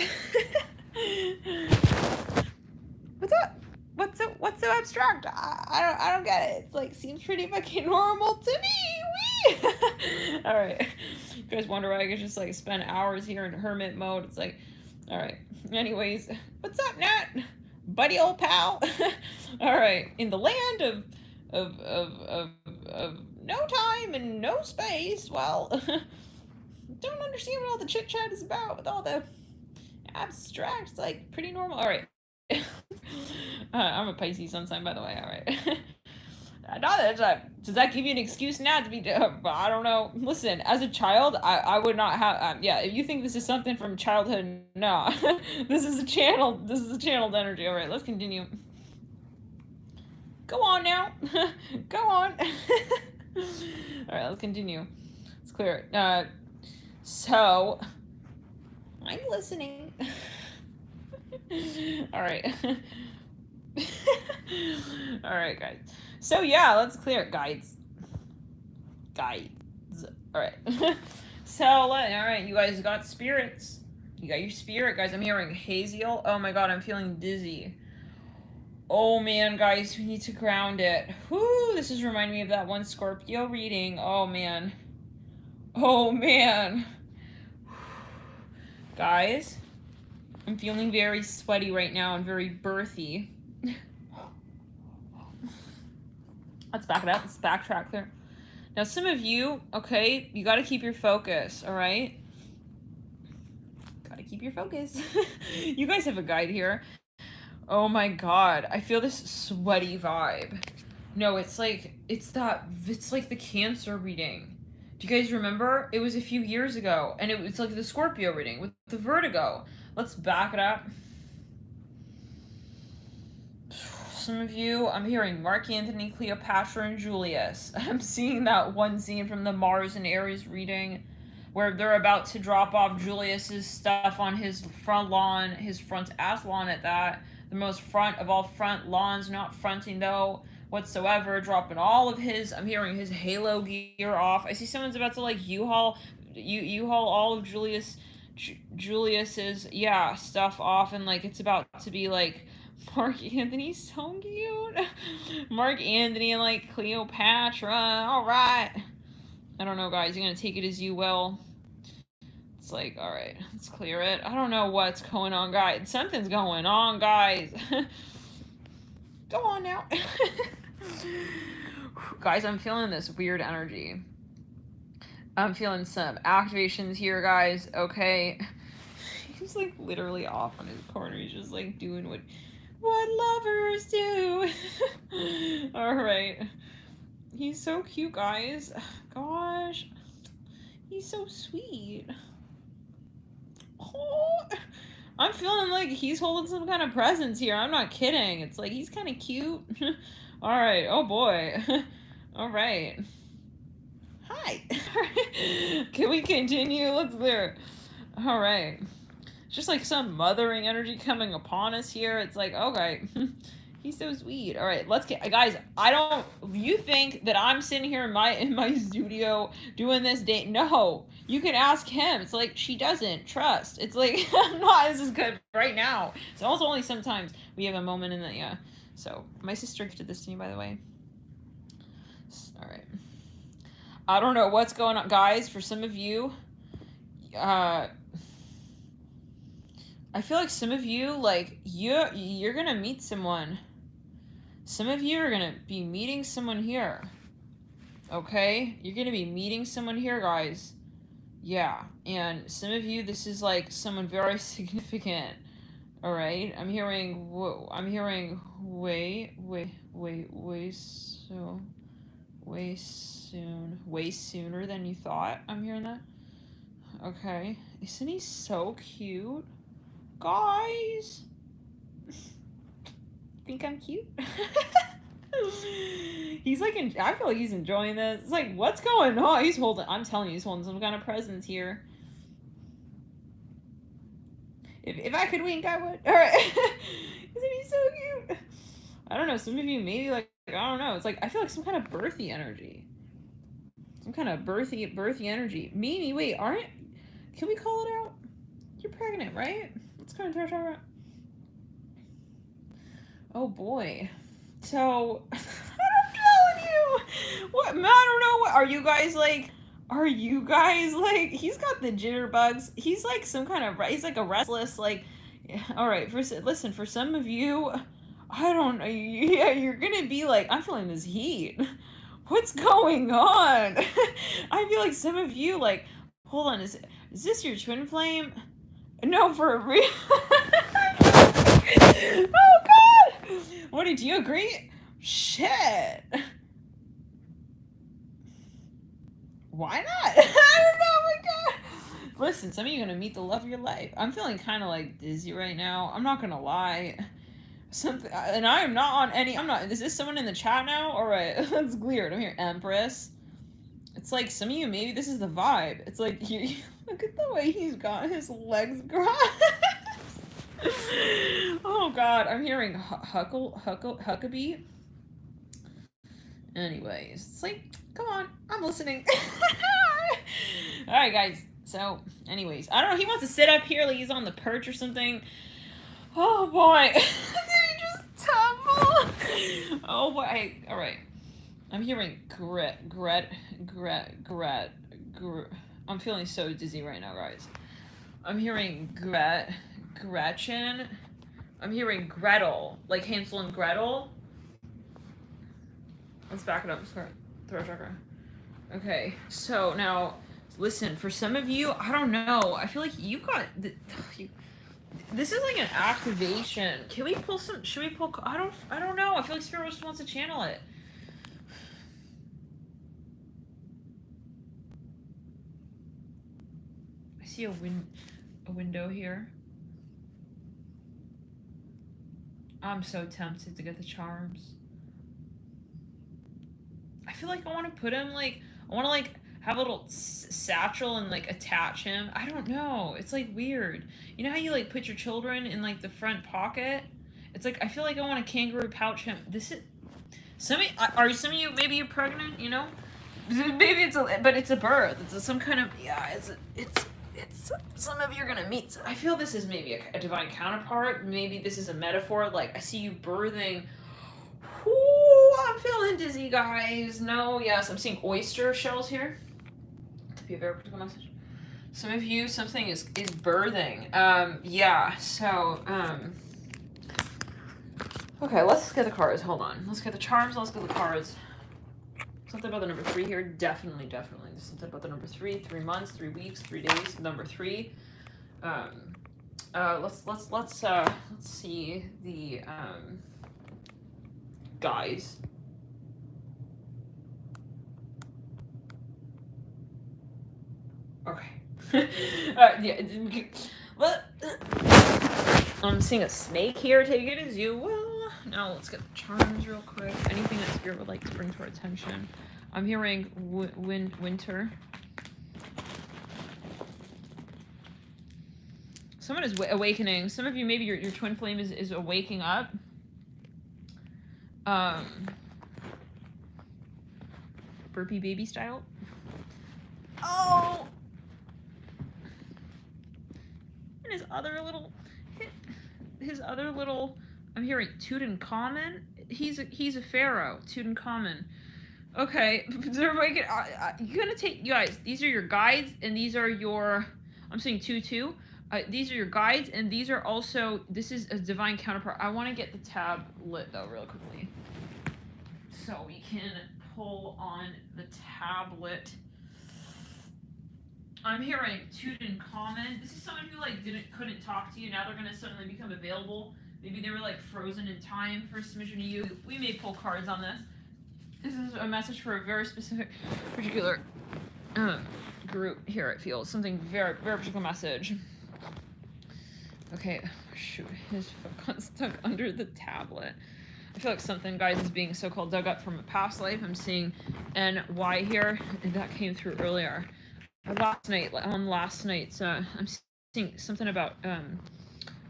What's up? What's so abstract? I don't get it. It's like seems pretty fucking normal to me. All right. You guys wonder why I could just like spend hours here in hermit mode. It's like, all right. Anyways, what's up, Nat? Buddy, old pal. All right. In the land of no time and no space. Well, don't understand what all the chit chat is about with all the abstract. It's like pretty normal. All right. I'm a Pisces sun sign, by the way. All right. Does that give you an excuse not to be? I don't know. Listen, as a child, I would not have. Yeah, if you think this is something from childhood, no. This is a channel. This is a channeled energy. All right, let's continue. Go on now. Go on. All right, let's continue. Let's clear it. So, I'm listening. All right. All right, guys. So yeah, let's clear it, guides. All right. So all right, you guys got spirits. You got your spirit, guys. I'm hearing Haziel. Oh my god, I'm feeling dizzy. Oh man, guys, we need to ground it. Whoo, this is reminding me of that one Scorpio reading. Oh man. Guys, I'm feeling very sweaty right now and very birthy. Let's back it up. Let's backtrack there. Now, some of you, okay, you got to keep your focus, all right? Got to keep your focus. You guys have a guide here. Oh my god, I feel this sweaty vibe. No, it's like the Cancer reading. Do you guys remember? It was a few years ago, and it was like the Scorpio reading with the vertigo. Let's back it up. Some of you, I'm hearing Mark Anthony, Cleopatra, and Julius. I'm seeing that one scene from the Mars and Aries reading where they're about to drop off Julius's stuff on his front lawn, his front ass lawn at that. The most front of all front lawns, not fronting though whatsoever, dropping all of his, I'm hearing his Halo gear off. I see someone's about to like U-Haul all of Julius's, yeah, stuff off, and like it's about to be like Mark Anthony's so cute. Mark Anthony and like Cleopatra. All right. I don't know, guys. You're gonna take it as you will. It's like, all right, let's clear it. I don't know what's going on, guys. Something's going on, guys. Go on now. Guys, I'm feeling this weird energy. I'm feeling some activations here, guys. Okay. He's like literally off on his corner. He's just like doing what lovers do. All right. He's so cute, guys. Gosh. He's so sweet. Oh, I'm feeling like he's holding some kind of presence here. I'm not kidding. It's like he's kind of cute. All right. Oh, boy. All right. Hi. Can we continue? Let's clear. All right. Just like some mothering energy coming upon us here. It's like, okay, he's so sweet. All right, let's get, guys, you think that I'm sitting here in my studio doing this date? No, you can ask him. It's like, she doesn't trust. It's like, I'm not, this is good right now. It's also only sometimes we have a moment in the, yeah. So my sister gifted this to me, by the way. All right. I don't know what's going on, guys. For some of you, I feel like some of you, like, you're gonna meet someone. Some of you are gonna be meeting someone here. Okay? You're gonna be meeting someone here, guys. Yeah. And some of you, this is like someone very significant. Alright? I'm hearing way sooner than you thought. I'm hearing that. Okay. Isn't he so cute? Guys, think I'm cute? He's like, I feel like he's enjoying this. It's like, what's going on? I'm telling you, he's holding some kind of presence here. If I could wink, I would. All right. Isn't he so cute? I don't know. Some of you maybe like, I don't know. It's like, I feel like some kind of birthy energy. Some kind of birthy energy. Mimi, wait, can we call it out? You're pregnant, right? Let's go and talk about. Oh boy. So I'm telling you, what? I don't know. What are you guys like? He's got the jitterbugs. He's like some kind of. He's like a restless. Like, all right. Listen. For some of you, I don't know. Yeah, you're gonna be like, I'm feeling this heat. What's going on? I feel like some of you like. Hold on. Is this your twin flame? No, for real. Oh God! What did you agree? Shit. Why not? I don't know. Oh my God. Listen, some of you are gonna meet the love of your life. I'm feeling kind of like dizzy right now. I'm not gonna lie. And I am not on any. Is this someone in the chat now? All right, that's weird. I'm here, Empress. It's like some of you, maybe this is the vibe. It's like, look at the way he's got his legs crossed. Oh God, I'm hearing Huckabee. Anyways, it's like, come on, I'm listening. All right, guys. So, anyways, I don't know. He wants to sit up here like he's on the perch or something. Oh boy, did he just tumble? Oh boy. All right. I'm hearing I'm feeling so dizzy right now, guys. I'm hearing Gretchen. I'm hearing Gretel, like Hansel and Gretel. Let's back it up. Throat chakra. Okay, so now, listen, for some of you, I don't know. I feel like you've got... This is like an activation. Can we pull some... Should we pull... I don't know. I feel like Spirit just wants to channel it. see a window here. I'm so tempted to get the charms. I feel like I want to put him, like, I want to, like, have a little satchel and, like, attach him. I don't know. It's, like, weird. You know how you, like, put your children in, like, the front pocket? It's like, I feel like I want a kangaroo pouch him. This is... some of you, maybe you're pregnant, you know? Maybe it's but it's a birth. It's some kind of, yeah, it's some of you are gonna meet. I feel this is maybe a divine counterpart. Maybe this is a metaphor. Like, I see you birthing. Ooh, I'm feeling dizzy, guys. No, yes, I'm seeing oyster shells here. To be a very particular message. Some of you, something is birthing. Yeah, so, okay, let's get the cards. Hold on. Let's get the charms. Let's get the cards. Something about the number 3 here. Definitely. There's something about the number 3. 3 months, 3 weeks, 3 days. Number 3. Let's see the guys. Okay. Yeah. I'm seeing a snake here. Take it as you will. Now let's get the charms real quick. Anything that Spirit would like to bring to our attention. I'm hearing winter. Someone is awakening. Some of you, maybe your twin flame is waking up. Burpee baby style. Oh! And his other little, I'm hearing Tutankhamun. He's a pharaoh. Tutankhamun. Okay, you're gonna take, you guys, these are your guides, and these are your, I'm seeing 2-2. These are your guides, and these are also, this is a divine counterpart. I want to get the tab lit, though, real quickly. So we can pull on the tablet. I'm hearing Tutankhamun. This is someone who, like, couldn't talk to you. Now they're gonna suddenly become available. Maybe they were, like, frozen in time for submission to you. We may pull cards on this. This is a message for a very specific, particular group here, it feels. Something very, very particular message. Okay, shoot, his foot got stuck under the tablet. I feel like something, guys, is being so-called dug up from a past life. I'm seeing NY here, and that came through earlier. Last night's, I'm seeing something about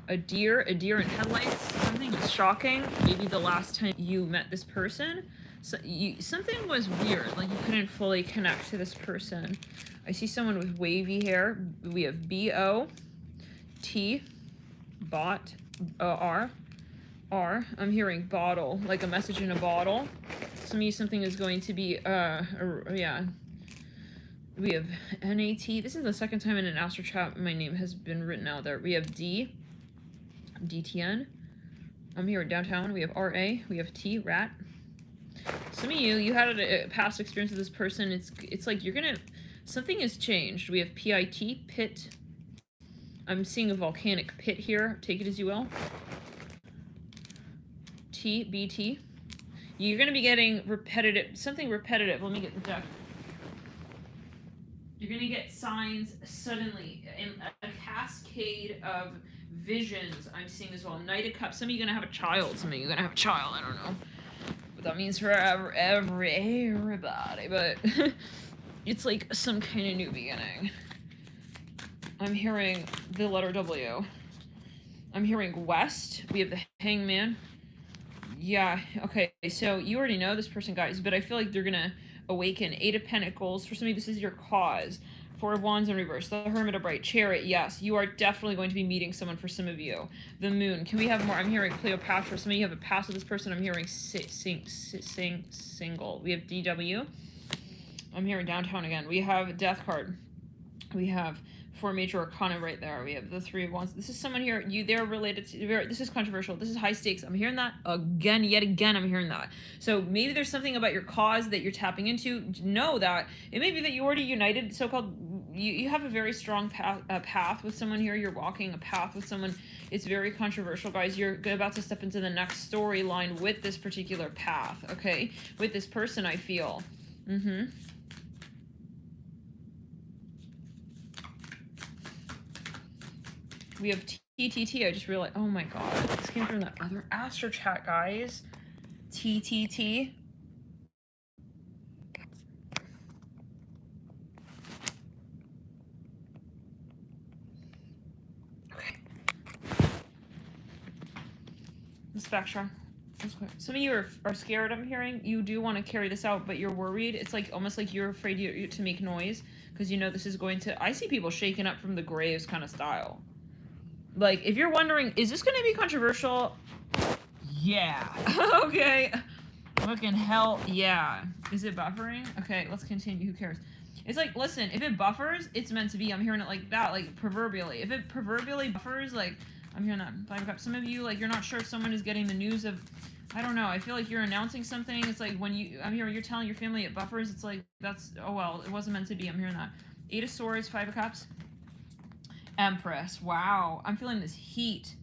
a deer in headlights. Something was shocking. Maybe the last time you met this person. So something was weird, like you couldn't fully connect to this person. I see someone with wavy hair. We have B-O-T, bot, R. I'm hearing bottle, like a message in a bottle. To me, something is going to be, yeah. We have N-A-T. This is the second time in an Astro chat my name has been written out there. We have D, DTN. I'm here downtown. We have R-A. We have T, rat. Some of you had a past experience with this person. It's like you're gonna, something has changed. We have PIT, pit. I'm seeing a volcanic pit here. Take it as you will. T, BT. You're gonna be getting repetitive, something repetitive. Let me get the deck. You're gonna get signs suddenly, in a cascade of visions I'm seeing as well. Knight of Cups. Some of you are gonna have a child. Some of you are gonna have a child. I don't know what that means for everybody, but it's like some kind of new beginning. I'm hearing the letter W. I'm hearing West. We have the Hangman. Yeah, okay, so you already know this person, guys, but I feel like they're gonna awaken. 8 of Pentacles. For some of you, this is your cause. 4 of Wands in reverse. The Hermit upright. Chariot. Yes, you are definitely going to be meeting someone for some of you. The Moon. Can we have more? I'm hearing Cleopatra. Some of you have a past with this person. I'm hearing single. We have DW. I'm hearing downtown again. We have Death card. We have 4 major arcana right there. We have the 3 of Wands. This is someone here. They're related to. This is controversial. This is high stakes. I'm hearing that again, yet again. I'm hearing that. So maybe there's something about your cause that you're tapping into. Know that it may be that you already united. So-called. You have a very strong path with someone here. You're walking a path with someone. It's very controversial, guys. You're about to step into the next storyline with this particular path. Okay, with this person. I feel. We have TTT. I just realized, oh my god, this came from the other Astro chat, guys. TTT. Okay. Let's backtrack. Some of you are scared, I'm hearing. You do want to carry this out, but you're worried. It's like almost like you're afraid to make noise because you know this is going to... I see people shaking up from the graves kind of style. Like, if you're wondering, is this going to be controversial? Yeah. Okay. Fucking hell, yeah. Is it buffering? Okay, let's continue. Who cares? It's like, listen, if it buffers, it's meant to be. I'm hearing it like that, like proverbially. If it proverbially buffers, like, I'm hearing that. 5 of Cups. Some of you, like, you're not sure if someone is getting the news of... I don't know. I feel like you're announcing something. It's like when you... I'm hearing you're telling your family it buffers. It's like, that's... Oh, well, it wasn't meant to be. I'm hearing that. 8 of Swords, 5 of Cups. Empress. Wow. I'm feeling this heat.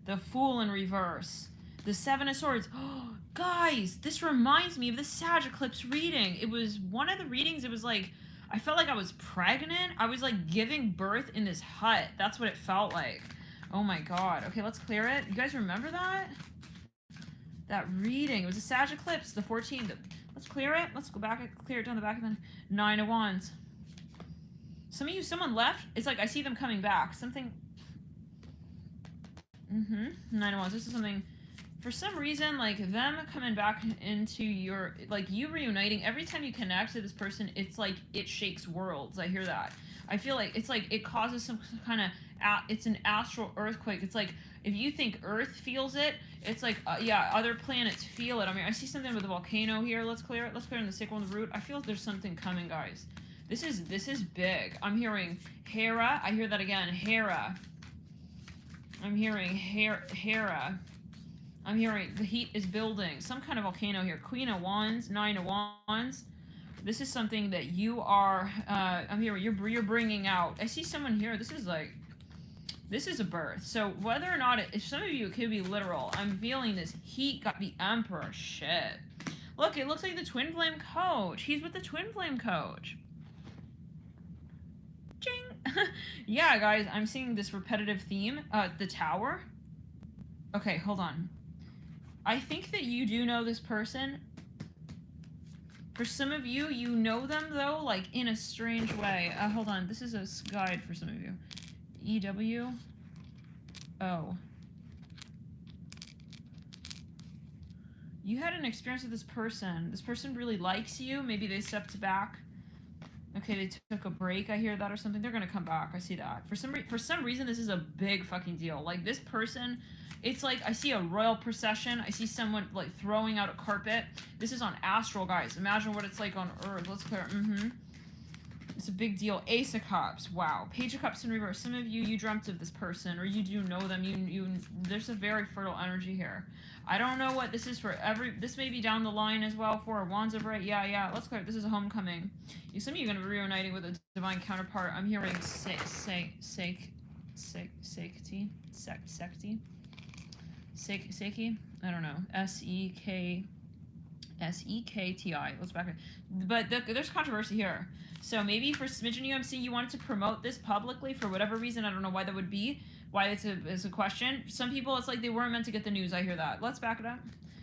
The Fool in reverse. The 7 of Swords. Oh, guys, this reminds me of the Sag Eclipse reading. It was one of the readings. It was like... I felt like I was pregnant. I was like giving birth in this hut. That's what it felt like. Oh my god. Okay, let's clear it. You guys remember that? That reading. It was a Sag Eclipse, the 14th. Let's clear it. Let's go back and clear it down the back of the 9 of Wands. Some of you, someone left. It's like I see them coming back. Something... 9 of Wands. This is something... For some reason, like, them coming back into your... Like, you reuniting. Every time you connect to this person, it's like it shakes worlds. I hear that. I feel like it's like it causes some kind of... It's an astral earthquake. It's like, if you think Earth feels it, it's like, yeah, other planets feel it. I mean, I see something with a volcano here. Let's clear it. Let's clear in the sickle and the root. I feel there's something coming, guys. This is big. I'm hearing Hera. I hear that again. Hera. I'm hearing Hera. I'm hearing the heat is building. Some kind of volcano here. Queen of Wands, 9 of Wands. This is something that you are, I'm hearing, you're bringing out. I see someone here. This is like... This is a birth. So whether or not if some of you, it could be literal. I'm feeling this heat got the Emperor. Shit. Look, it looks like the Twin Flame Coach. He's with the Twin Flame Coach. Ching. Yeah, guys, I'm seeing this repetitive theme. The Tower. Okay, hold on. I think that you do know this person. For some of you, you know them, though, like, in a strange way. Hold on. This is a guide for some of you. EW. Oh. You had an experience with this person. This person really likes you. Maybe they stepped back. Okay, they took a break. I hear that or something. They're gonna come back. I see that. For some reason, this is a big fucking deal. Like, this person, it's like, I see a royal procession. I see someone, like, throwing out a carpet. This is on Astral, guys. Imagine what it's like on Earth. Let's clear. It's a big deal. Ace of Cups. Wow. Page of Cups in reverse. Some of you, you dreamt of this person, or you do know them. There's a very fertile energy here. I don't know what this is for this may be down the line as well. 4 of Wands of right. Yeah. Let's clear. This is a homecoming. Some of you are going to be reuniting with a divine counterpart. I'm hearing Seiki. I don't know. S-E-K-T-I. Let's back it. But there's controversy here. So maybe for smidgen UMC, you wanted to promote this publicly for whatever reason. I don't know why that would be. Why it's a question. Some people, it's like they weren't meant to get the news. I hear that. Let's back it up.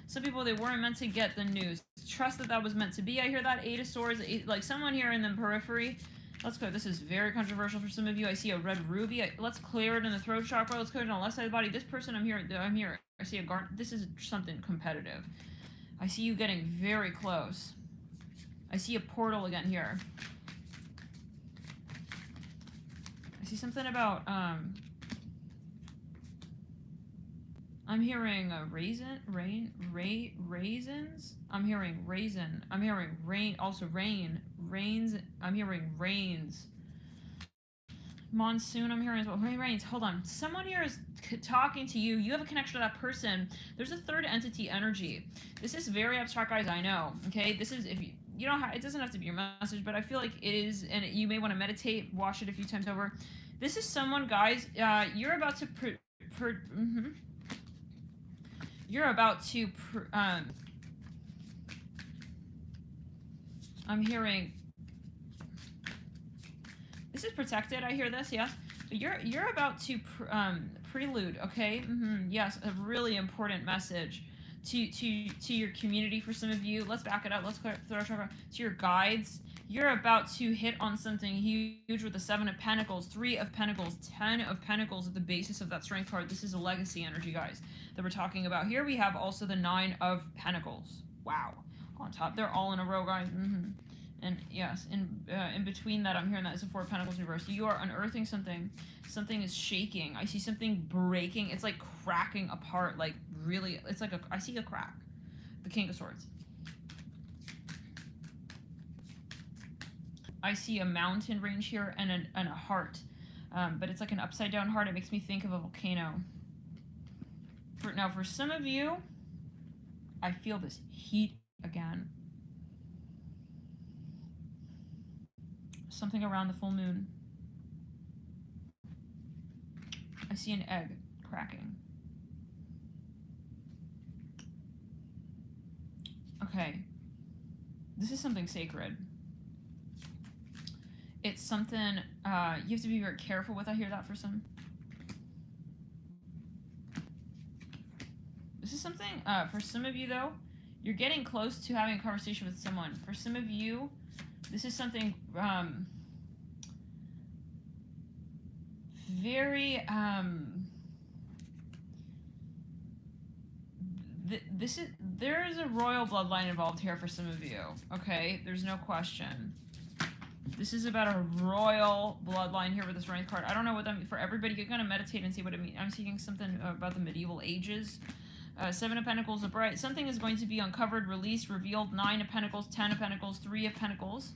Some people, they weren't meant to get the news. Trust that was meant to be. I hear that. 8 of Swords. Like someone here in the periphery. Let's go. This is very controversial for some of you. I see a red ruby. Let's clear it in the throat chakra. Let's clear it on the left side of the body. This person, I'm here. I see a guard. This is something competitive. I see you getting very close. I see a portal again here. I see something about, I'm hearing raisins. I'm hearing raisin. I'm hearing rain, also rain. Rains. I'm hearing rains. Monsoon, I'm hearing as well. Rains. Hold on. Someone here is talking to you. You have a connection to that person. There's a third entity energy. This is very abstract, guys. I know. Okay. This is, if you don't have, it doesn't have to be your message, but I feel like it is, and you may want to meditate, watch it a few times over. This is someone, guys. You're about to I'm hearing. This is protected. I hear this, yes. But you're about to prelude, okay? Yes, a really important message to your community for some of you. Let's back it up. Let's throw to your guides. You're about to hit on something huge with the 7 of Pentacles, 3 of Pentacles, 10 of Pentacles at the basis of that Strength card. This is a legacy energy, guys, that we're talking about. Here we have also the 9 of Pentacles. Wow. On top. They're all in a row, guys. And yes, in between that, I'm hearing that is a 4 of Pentacles reversed. You are unearthing something. Something is shaking. I see something breaking. It's like cracking apart. Like really, it's like I see a crack. The King of Swords. I see a mountain range here and a heart. But it's like an upside down heart. It makes me think of a volcano. Now, for some of you, I feel this heat again. Something around the full moon. I see an egg cracking. Okay. This is something sacred. It's something you have to be very careful with. I hear that for some. This is something, for some of you though, you're getting close to having a conversation with someone. For some of you, this is something very, there is a royal bloodline involved here for some of you, okay? There's no question. This is about a royal bloodline here with this Strength card. I don't know what that means for everybody. You're going to meditate and see what it means. I'm seeing something about the medieval ages. 7 of Pentacles, a bright. Something is going to be uncovered, released, revealed. 9 of Pentacles, 10 of Pentacles, 3 of Pentacles.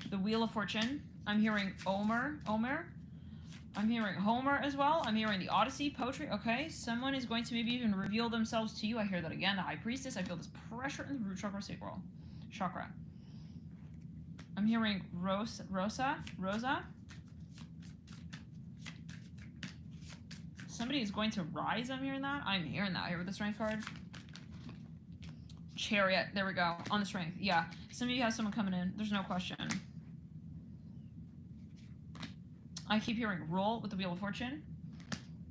The Wheel of Fortune. I'm hearing Omer. I'm hearing Homer as well. I'm hearing the Odyssey, poetry. Okay, someone is going to maybe even reveal themselves to you. I hear that again. The High Priestess. I feel this pressure in the root chakra, sacral chakra. I'm hearing Rosa. Somebody is going to rise. I'm hearing that. I'm hearing that here with the Strength card. Chariot. There we go. On the Strength. Yeah. Some of you have someone coming in. There's no question. I keep hearing roll with the Wheel of Fortune.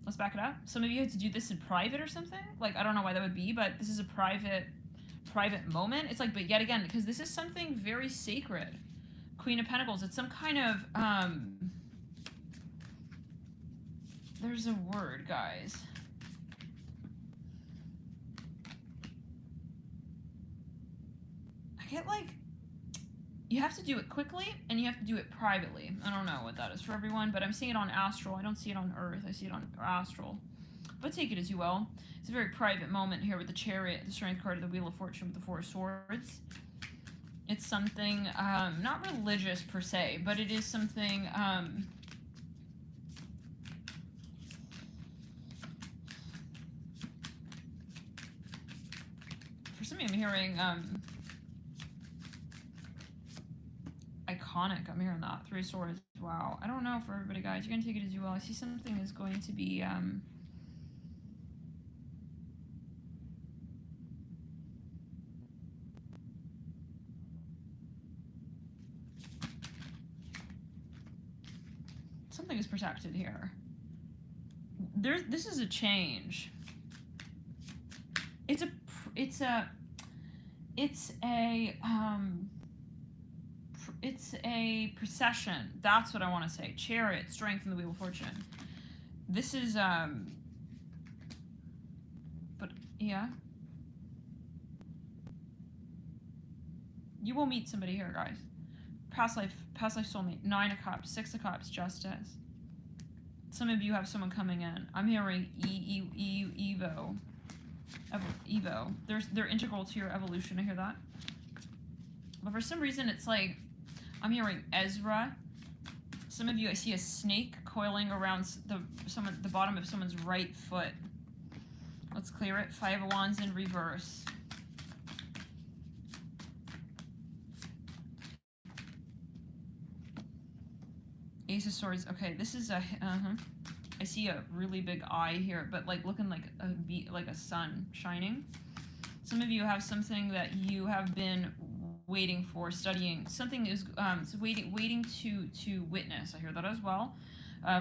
Let's back it up. Some of you had to do this in private or something. Like, I don't know why that would be, but this is a private moment. It's like, but yet again, because this is something very sacred. Queen of Pentacles. It's some kind of, there's a word, guys. I get like, you have to do it quickly and you have to do it privately. I don't know what that is for everyone, but I'm seeing it on Astral. I don't see it on Earth. I see it on Astral. But take it as you will. It's a very private moment here with the Chariot, the Strength card of the Wheel of Fortune with the 4 of Swords. It's something, not religious per se, but it is something, for some of you I'm hearing, iconic. I'm hearing that. 3 of Swords. Wow. I don't know for everybody, guys. You're going to take it as you will. I see something is going to be, something is protected here. This is a change. It's a procession. That's what I want to say. Chariot, Strength, and the Wheel of Fortune. This is, but, yeah. You will meet somebody here, guys. Past life soulmate. 9 of Cups, 6 of Cups, Justice. Some of you have someone coming in. I'm hearing Evo. They're integral to your evolution. I hear that. But for some reason, it's like, I'm hearing Ezra. Some of you, I see a snake coiling around the bottom of someone's right foot. Let's clear it. 5 of Wands in reverse. Ace of Swords. Okay, this is a. I see a really big eye here, but like looking like a sun shining. Some of you have something that you have been waiting for, studying. Something is waiting to witness. I hear that as well.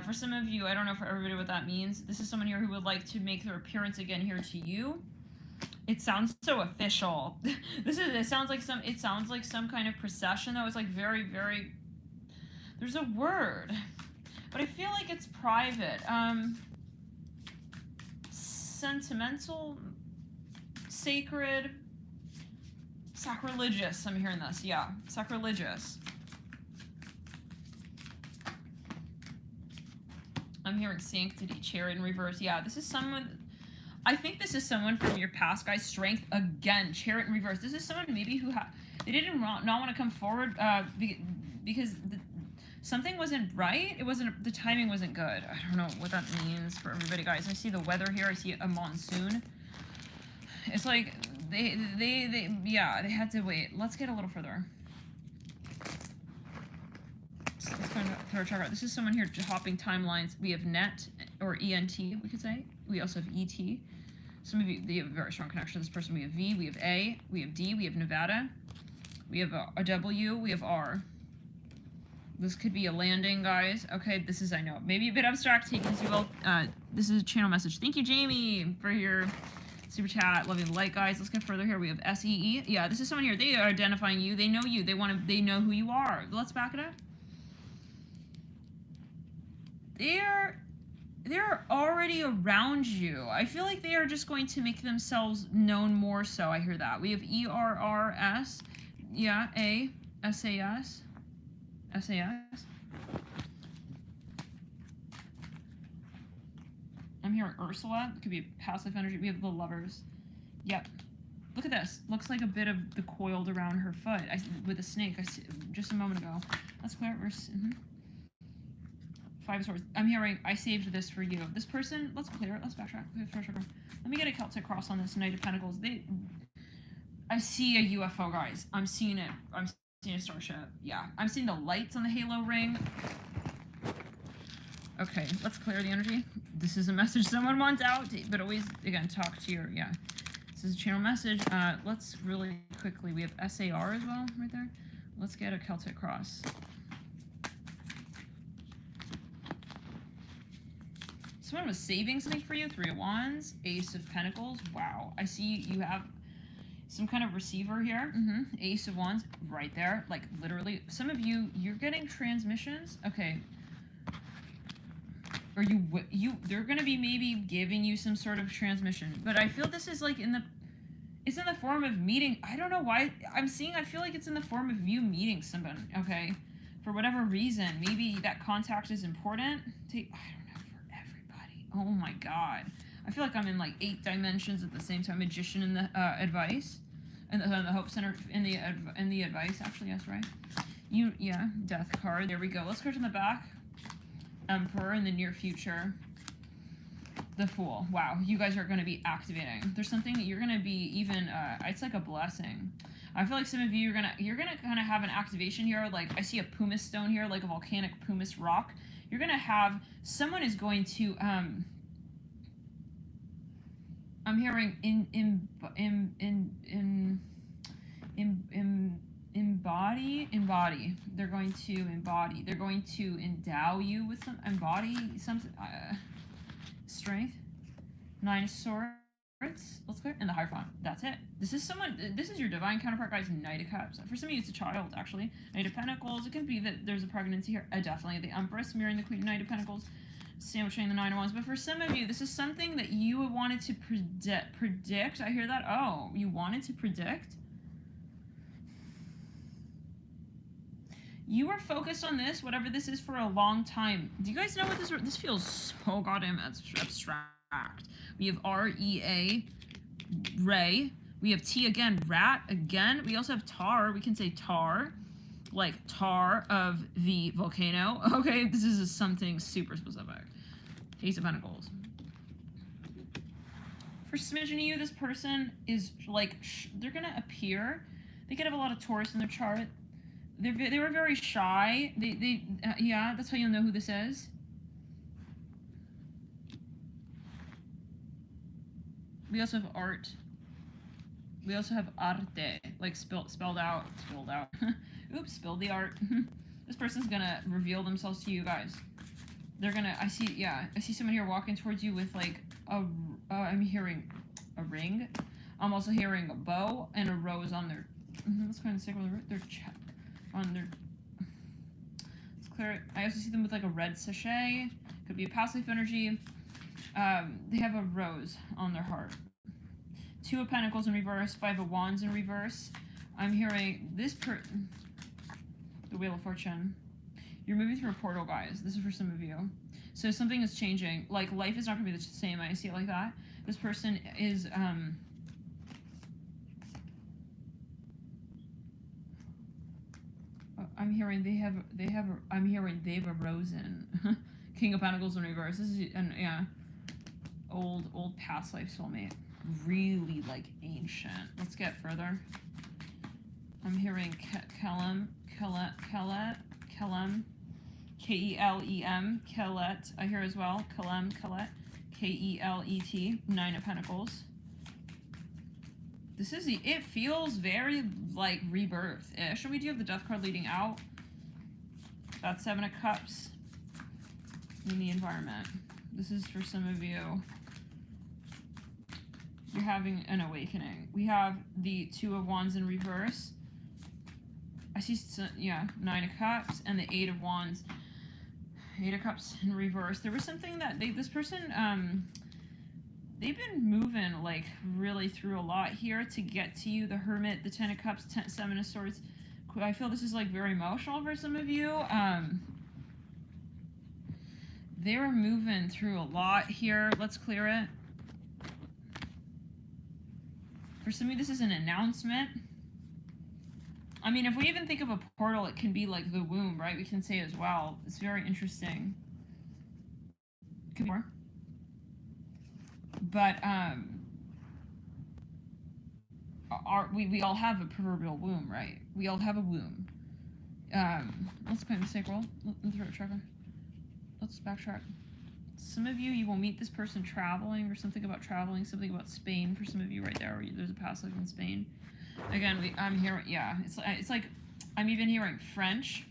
For some of you, I don't know for everybody what that means. This is someone here who would like to make their appearance again here to you. It sounds so official. It sounds like some kind of procession though. It's like very, very, there's a word, but I feel like it's private. Sentimental, sacred, sacrilegious. I'm hearing this. Yeah, sacrilegious. I'm hearing sanctity, chariot in reverse. Yeah, this is someone, I think this is someone from your past, guys. Strength, again, chariot in reverse. This is someone maybe who they didn't not want to come forward because something wasn't right. It wasn't, the timing wasn't good. I don't know what that means for everybody, guys. I see the weather here. I see a monsoon. It's like they had to wait. Let's get a little further. Let's go into third chakra. This is someone here hopping timelines. We have net, or ENT, we could say. We also have ET. Some of you, they have a very strong connection. This person, we have V, we have A, we have D, we have Nevada, we have a W, we have R. This could be a landing, guys. Okay, this is, I know, maybe a bit abstract, taking as you will. This is a channel message. Thank you, Jamie, for your super chat. Loving the light, guys. Let's get further here. We have SEE. Yeah, this is someone here. They are identifying you. They know you. They know who you are. Let's back it up. They're already around you. I feel like they are just going to make themselves known more so. I hear that. We have ERRS. Yeah, A. SAS. SAS. I'm hearing Ursula. It could be passive energy. We have the Lovers. Yep. Look at this. Looks like a bit of the coiled around her foot with a snake. I see, just a moment ago. That's clear. Five of Swords. I'm hearing, I saved this for you. This person, let's clear it. Let's backtrack. Let me get a Celtic cross on this Knight of Pentacles. I see a UFO, guys. I'm seeing it. I'm seeing a starship. Yeah. I'm seeing the lights on the halo ring. Okay, let's clear the energy. This is a message someone wants out, but always, again, talk to your, yeah. This is a channel message. Let's really quickly, we have SAR as well, right there. Let's get a Celtic cross. Someone was saving something for you. Three of Wands, Ace of Pentacles. Wow. I see you have some kind of receiver here. Ace of Wands right there. Like literally, some of you, you're getting transmissions. Okay. Or they're going to be maybe giving you some sort of transmission. But I feel this is like it's in the form of meeting. I don't know why. I feel like it's in the form of you meeting someone. Okay. For whatever reason. Maybe that contact is important. Oh my god. I feel like I'm in like 8 dimensions at the same time. Magician in the advice. And the Hope Center in the advice. Actually, yes, right? Yeah, Death card. There we go. Let's go to the back. Emperor in the near future. The Fool. Wow, you guys are going to be activating. There's something that you're going to be even, it's like a blessing. I feel like some of you, you're gonna kind of have an activation here. Like, I see a pumice stone here, like a volcanic pumice rock. You're going to have, someone is going to, I'm hearing embody. They're going to embody. They're going to endow you with some, embody something, strength. 9 of Swords. Let's go. And the Hierophant. That's it. This is someone, this is your divine counterpart, guys. Knight of Cups. For some of you, it's a child, actually. Knight of Pentacles. It can be that there's a pregnancy here. Definitely the Empress mirroring the Queen. Knight of Pentacles. Sandwiching the 9 of Wands. But for some of you, this is something that you wanted to predict. I hear that. Oh, you wanted to predict? You were focused on this, whatever this is, for a long time. Do you guys know what this feels so goddamn abstract. We have R-E-A, Ray. We have T again, rat again. We also have tar. We can say tar, like tar of the volcano. Okay, this is something super specific. Ace of Pentacles. For smidgen of you, this person is like, they're gonna appear. They could have a lot of Taurus in their chart. They were very shy. Yeah, that's how you'll know who this is. We also have art. We also have arte, like spelled out. Oops, spilled the art. This person's gonna reveal themselves to you guys. they're gonna, I see someone here walking towards you with like I'm hearing a ring. I'm also hearing a bow and a rose on their, let's go ahead and stick with their on their, let's clear it. I also see them with like a red sachet. Could be a past life energy. They have a rose on their heart. 2 of Pentacles in reverse, 5 of Wands in reverse. I'm hearing this the Wheel of Fortune. You're moving through a portal, guys. This is for some of you. So something is changing. Like, life is not going to be the same. I see it like that. This person is, I'm hearing they've arisen. King of Pentacles in reverse. This is, yeah, old past life soulmate. Really, like, ancient. Let's get further. I'm hearing Kelem, K-E-L-E-M, Kelet, I hear as well, Kelem, Kelet, K-E-L-E-T, 9 of Pentacles. This is, it feels very, like, rebirth-ish. We do have the Death card leading out. That's 7 of Cups in the environment. This is for some of you. You're having an awakening. We have the 2 of Wands in reverse. I see, yeah, 9 of Cups and the 8 of Wands. 8 of Cups in reverse. There was something that this person, they've been moving, like, really through a lot here to get to you. The Hermit, the 10 of Cups, 7 of Swords. I feel this is, like, very emotional for some of you. They were moving through a lot here. Let's clear it. For some of you, this is an announcement. I mean, if we even think of a portal, it can be like the womb, right? We can say as well. It's very interesting. Could be more. But we all have a proverbial womb, right? We all have a womb. Let's claim the sacral. Let's throw a tracker. Let's backtrack. Some of you will meet this person traveling, or something about traveling, something about Spain for some of you right there. Or there's a past life in Spain. Again, I'm hearing, yeah, it's like, I'm even hearing French.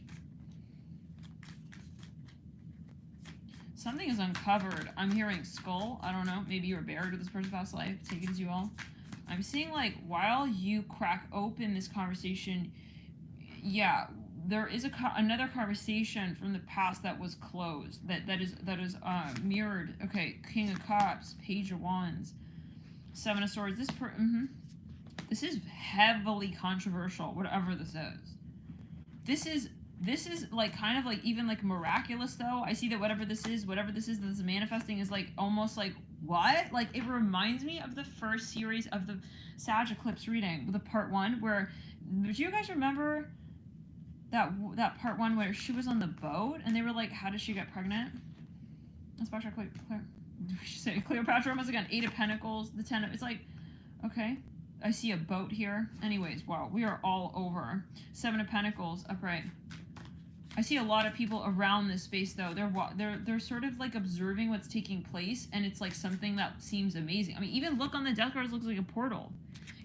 Something is uncovered. I'm hearing skull. I don't know. Maybe you were buried with this person's past life. Take it as you will. I'm seeing, like, while you crack open this conversation, yeah, there is another conversation from the past that was closed. That is mirrored. Okay, King of Cups, Page of Wands, 7 of Swords. This is heavily controversial, whatever this is. This is like kind of like even like miraculous though. I see that whatever this is that's manifesting is like almost like what? Like it reminds me of the first series of the Sag Eclipse reading, the part 1 where, do you guys remember that part 1 where she was on the boat and they were like, how did she get pregnant? Let's backtrack. Cleopatra once again, 8 of Pentacles, the 10 of, it's like, okay. I see a boat here. Anyways, wow, we are all over. 7 of Pentacles, upright. I see a lot of people around this space though. They're sort of like observing what's taking place, and it's like something that seems amazing. I mean, even look on the death cards, looks like a portal.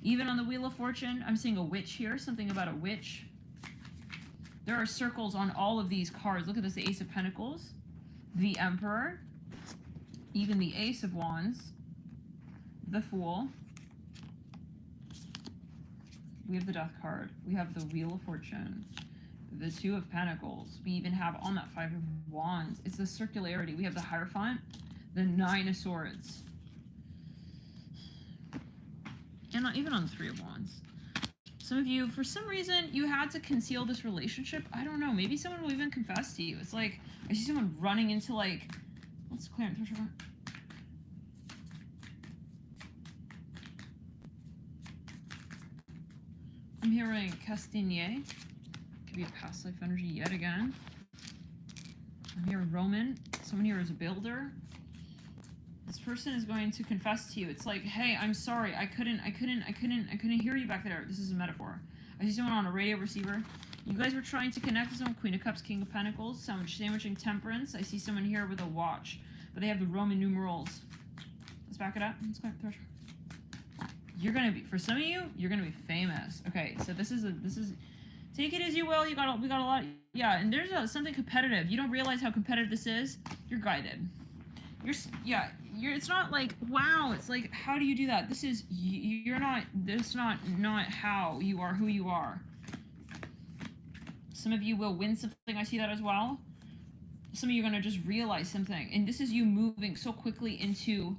Even on the Wheel of Fortune, I'm seeing a witch here. Something about a witch. There are circles on all of these cards. Look at this: the Ace of Pentacles, the Emperor, even the Ace of Wands, the Fool. We have the Death card. We have the Wheel of Fortune. The 2 of Pentacles. We even have on that 5 of Wands. It's the circularity. We have the Hierophant. The 9 of Swords. And not even on the 3 of Wands. Some of you, for some reason, you had to conceal this relationship. I don't know. Maybe someone will even confess to you. It's like, I see someone running into like... Let's clear it. I'm hearing Castinier. Could be a past life energy yet again. I'm hearing Roman. Someone here is a builder. This person is going to confess to you. It's like, hey, I'm sorry. I couldn't hear you back there. This is a metaphor. I see someone on a radio receiver. You guys were trying to connect with someone. Queen of Cups, King of Pentacles. Someone sandwiching Temperance. I see someone here with a watch, but they have the Roman numerals. Let's back it up. Let's go through. You're gonna be, for some of you, you're gonna be famous. Okay, so this is Take it as you will. We got a lot. Yeah, and there's something competitive. You don't realize how competitive this is. You're guided. It's not like, wow, it's like, how do you do that? This is, you're not, this not how you are who you are. Some of you will win something. I see that as well. Some of you are going to just realize something. And this is you moving so quickly into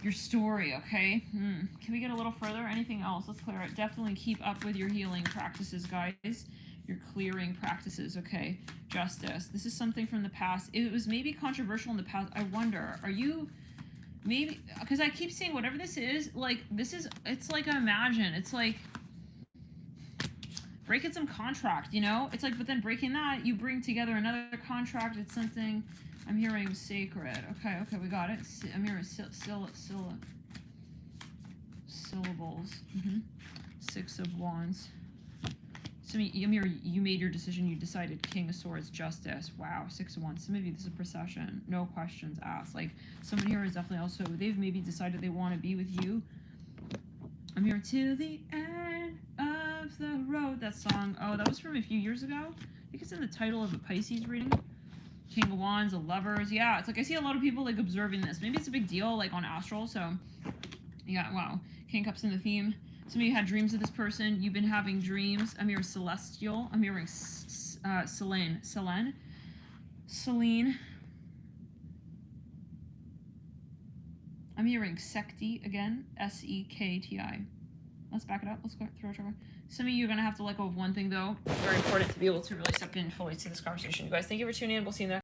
your story, okay? Can we get a little further? Anything else? Let's clear it. Definitely keep up with your healing practices, guys. Your clearing practices, okay? Justice. This is something from the past. It was maybe controversial in the past. I wonder, are you maybe, because I keep seeing whatever this is, like, it's like, imagine, it's like breaking some contract, you know? It's like, but then breaking that, you bring together another contract. It's something, I'm hearing sacred. Okay, we got it. I'm hearing syllables. 6 of Wands. So you made your decision. You decided. King of Swords, Justice. Wow, 6 of Wands. Some of you, this is a procession. No questions asked. Like, someone here is definitely also, they've maybe decided they want to be with you. I'm here to the end of the road. That song. Oh, that was from a few years ago. I think it's in the title of a Pisces reading. King of Wands, the Lovers. Yeah, it's like I see a lot of people like observing this. Maybe it's a big deal like on Astral. So yeah, wow. King of Cups in the theme. Some of you had dreams of this person. You've been having dreams. I'm hearing Celestial. I'm hearing Selene. I'm hearing Sekti again. Sekti. Let's back it up. Let's go through it. Some of you are going to have to let go of one thing, though. Very important to be able to really step in fully to this conversation. You guys, thank you for tuning in. We'll see you next.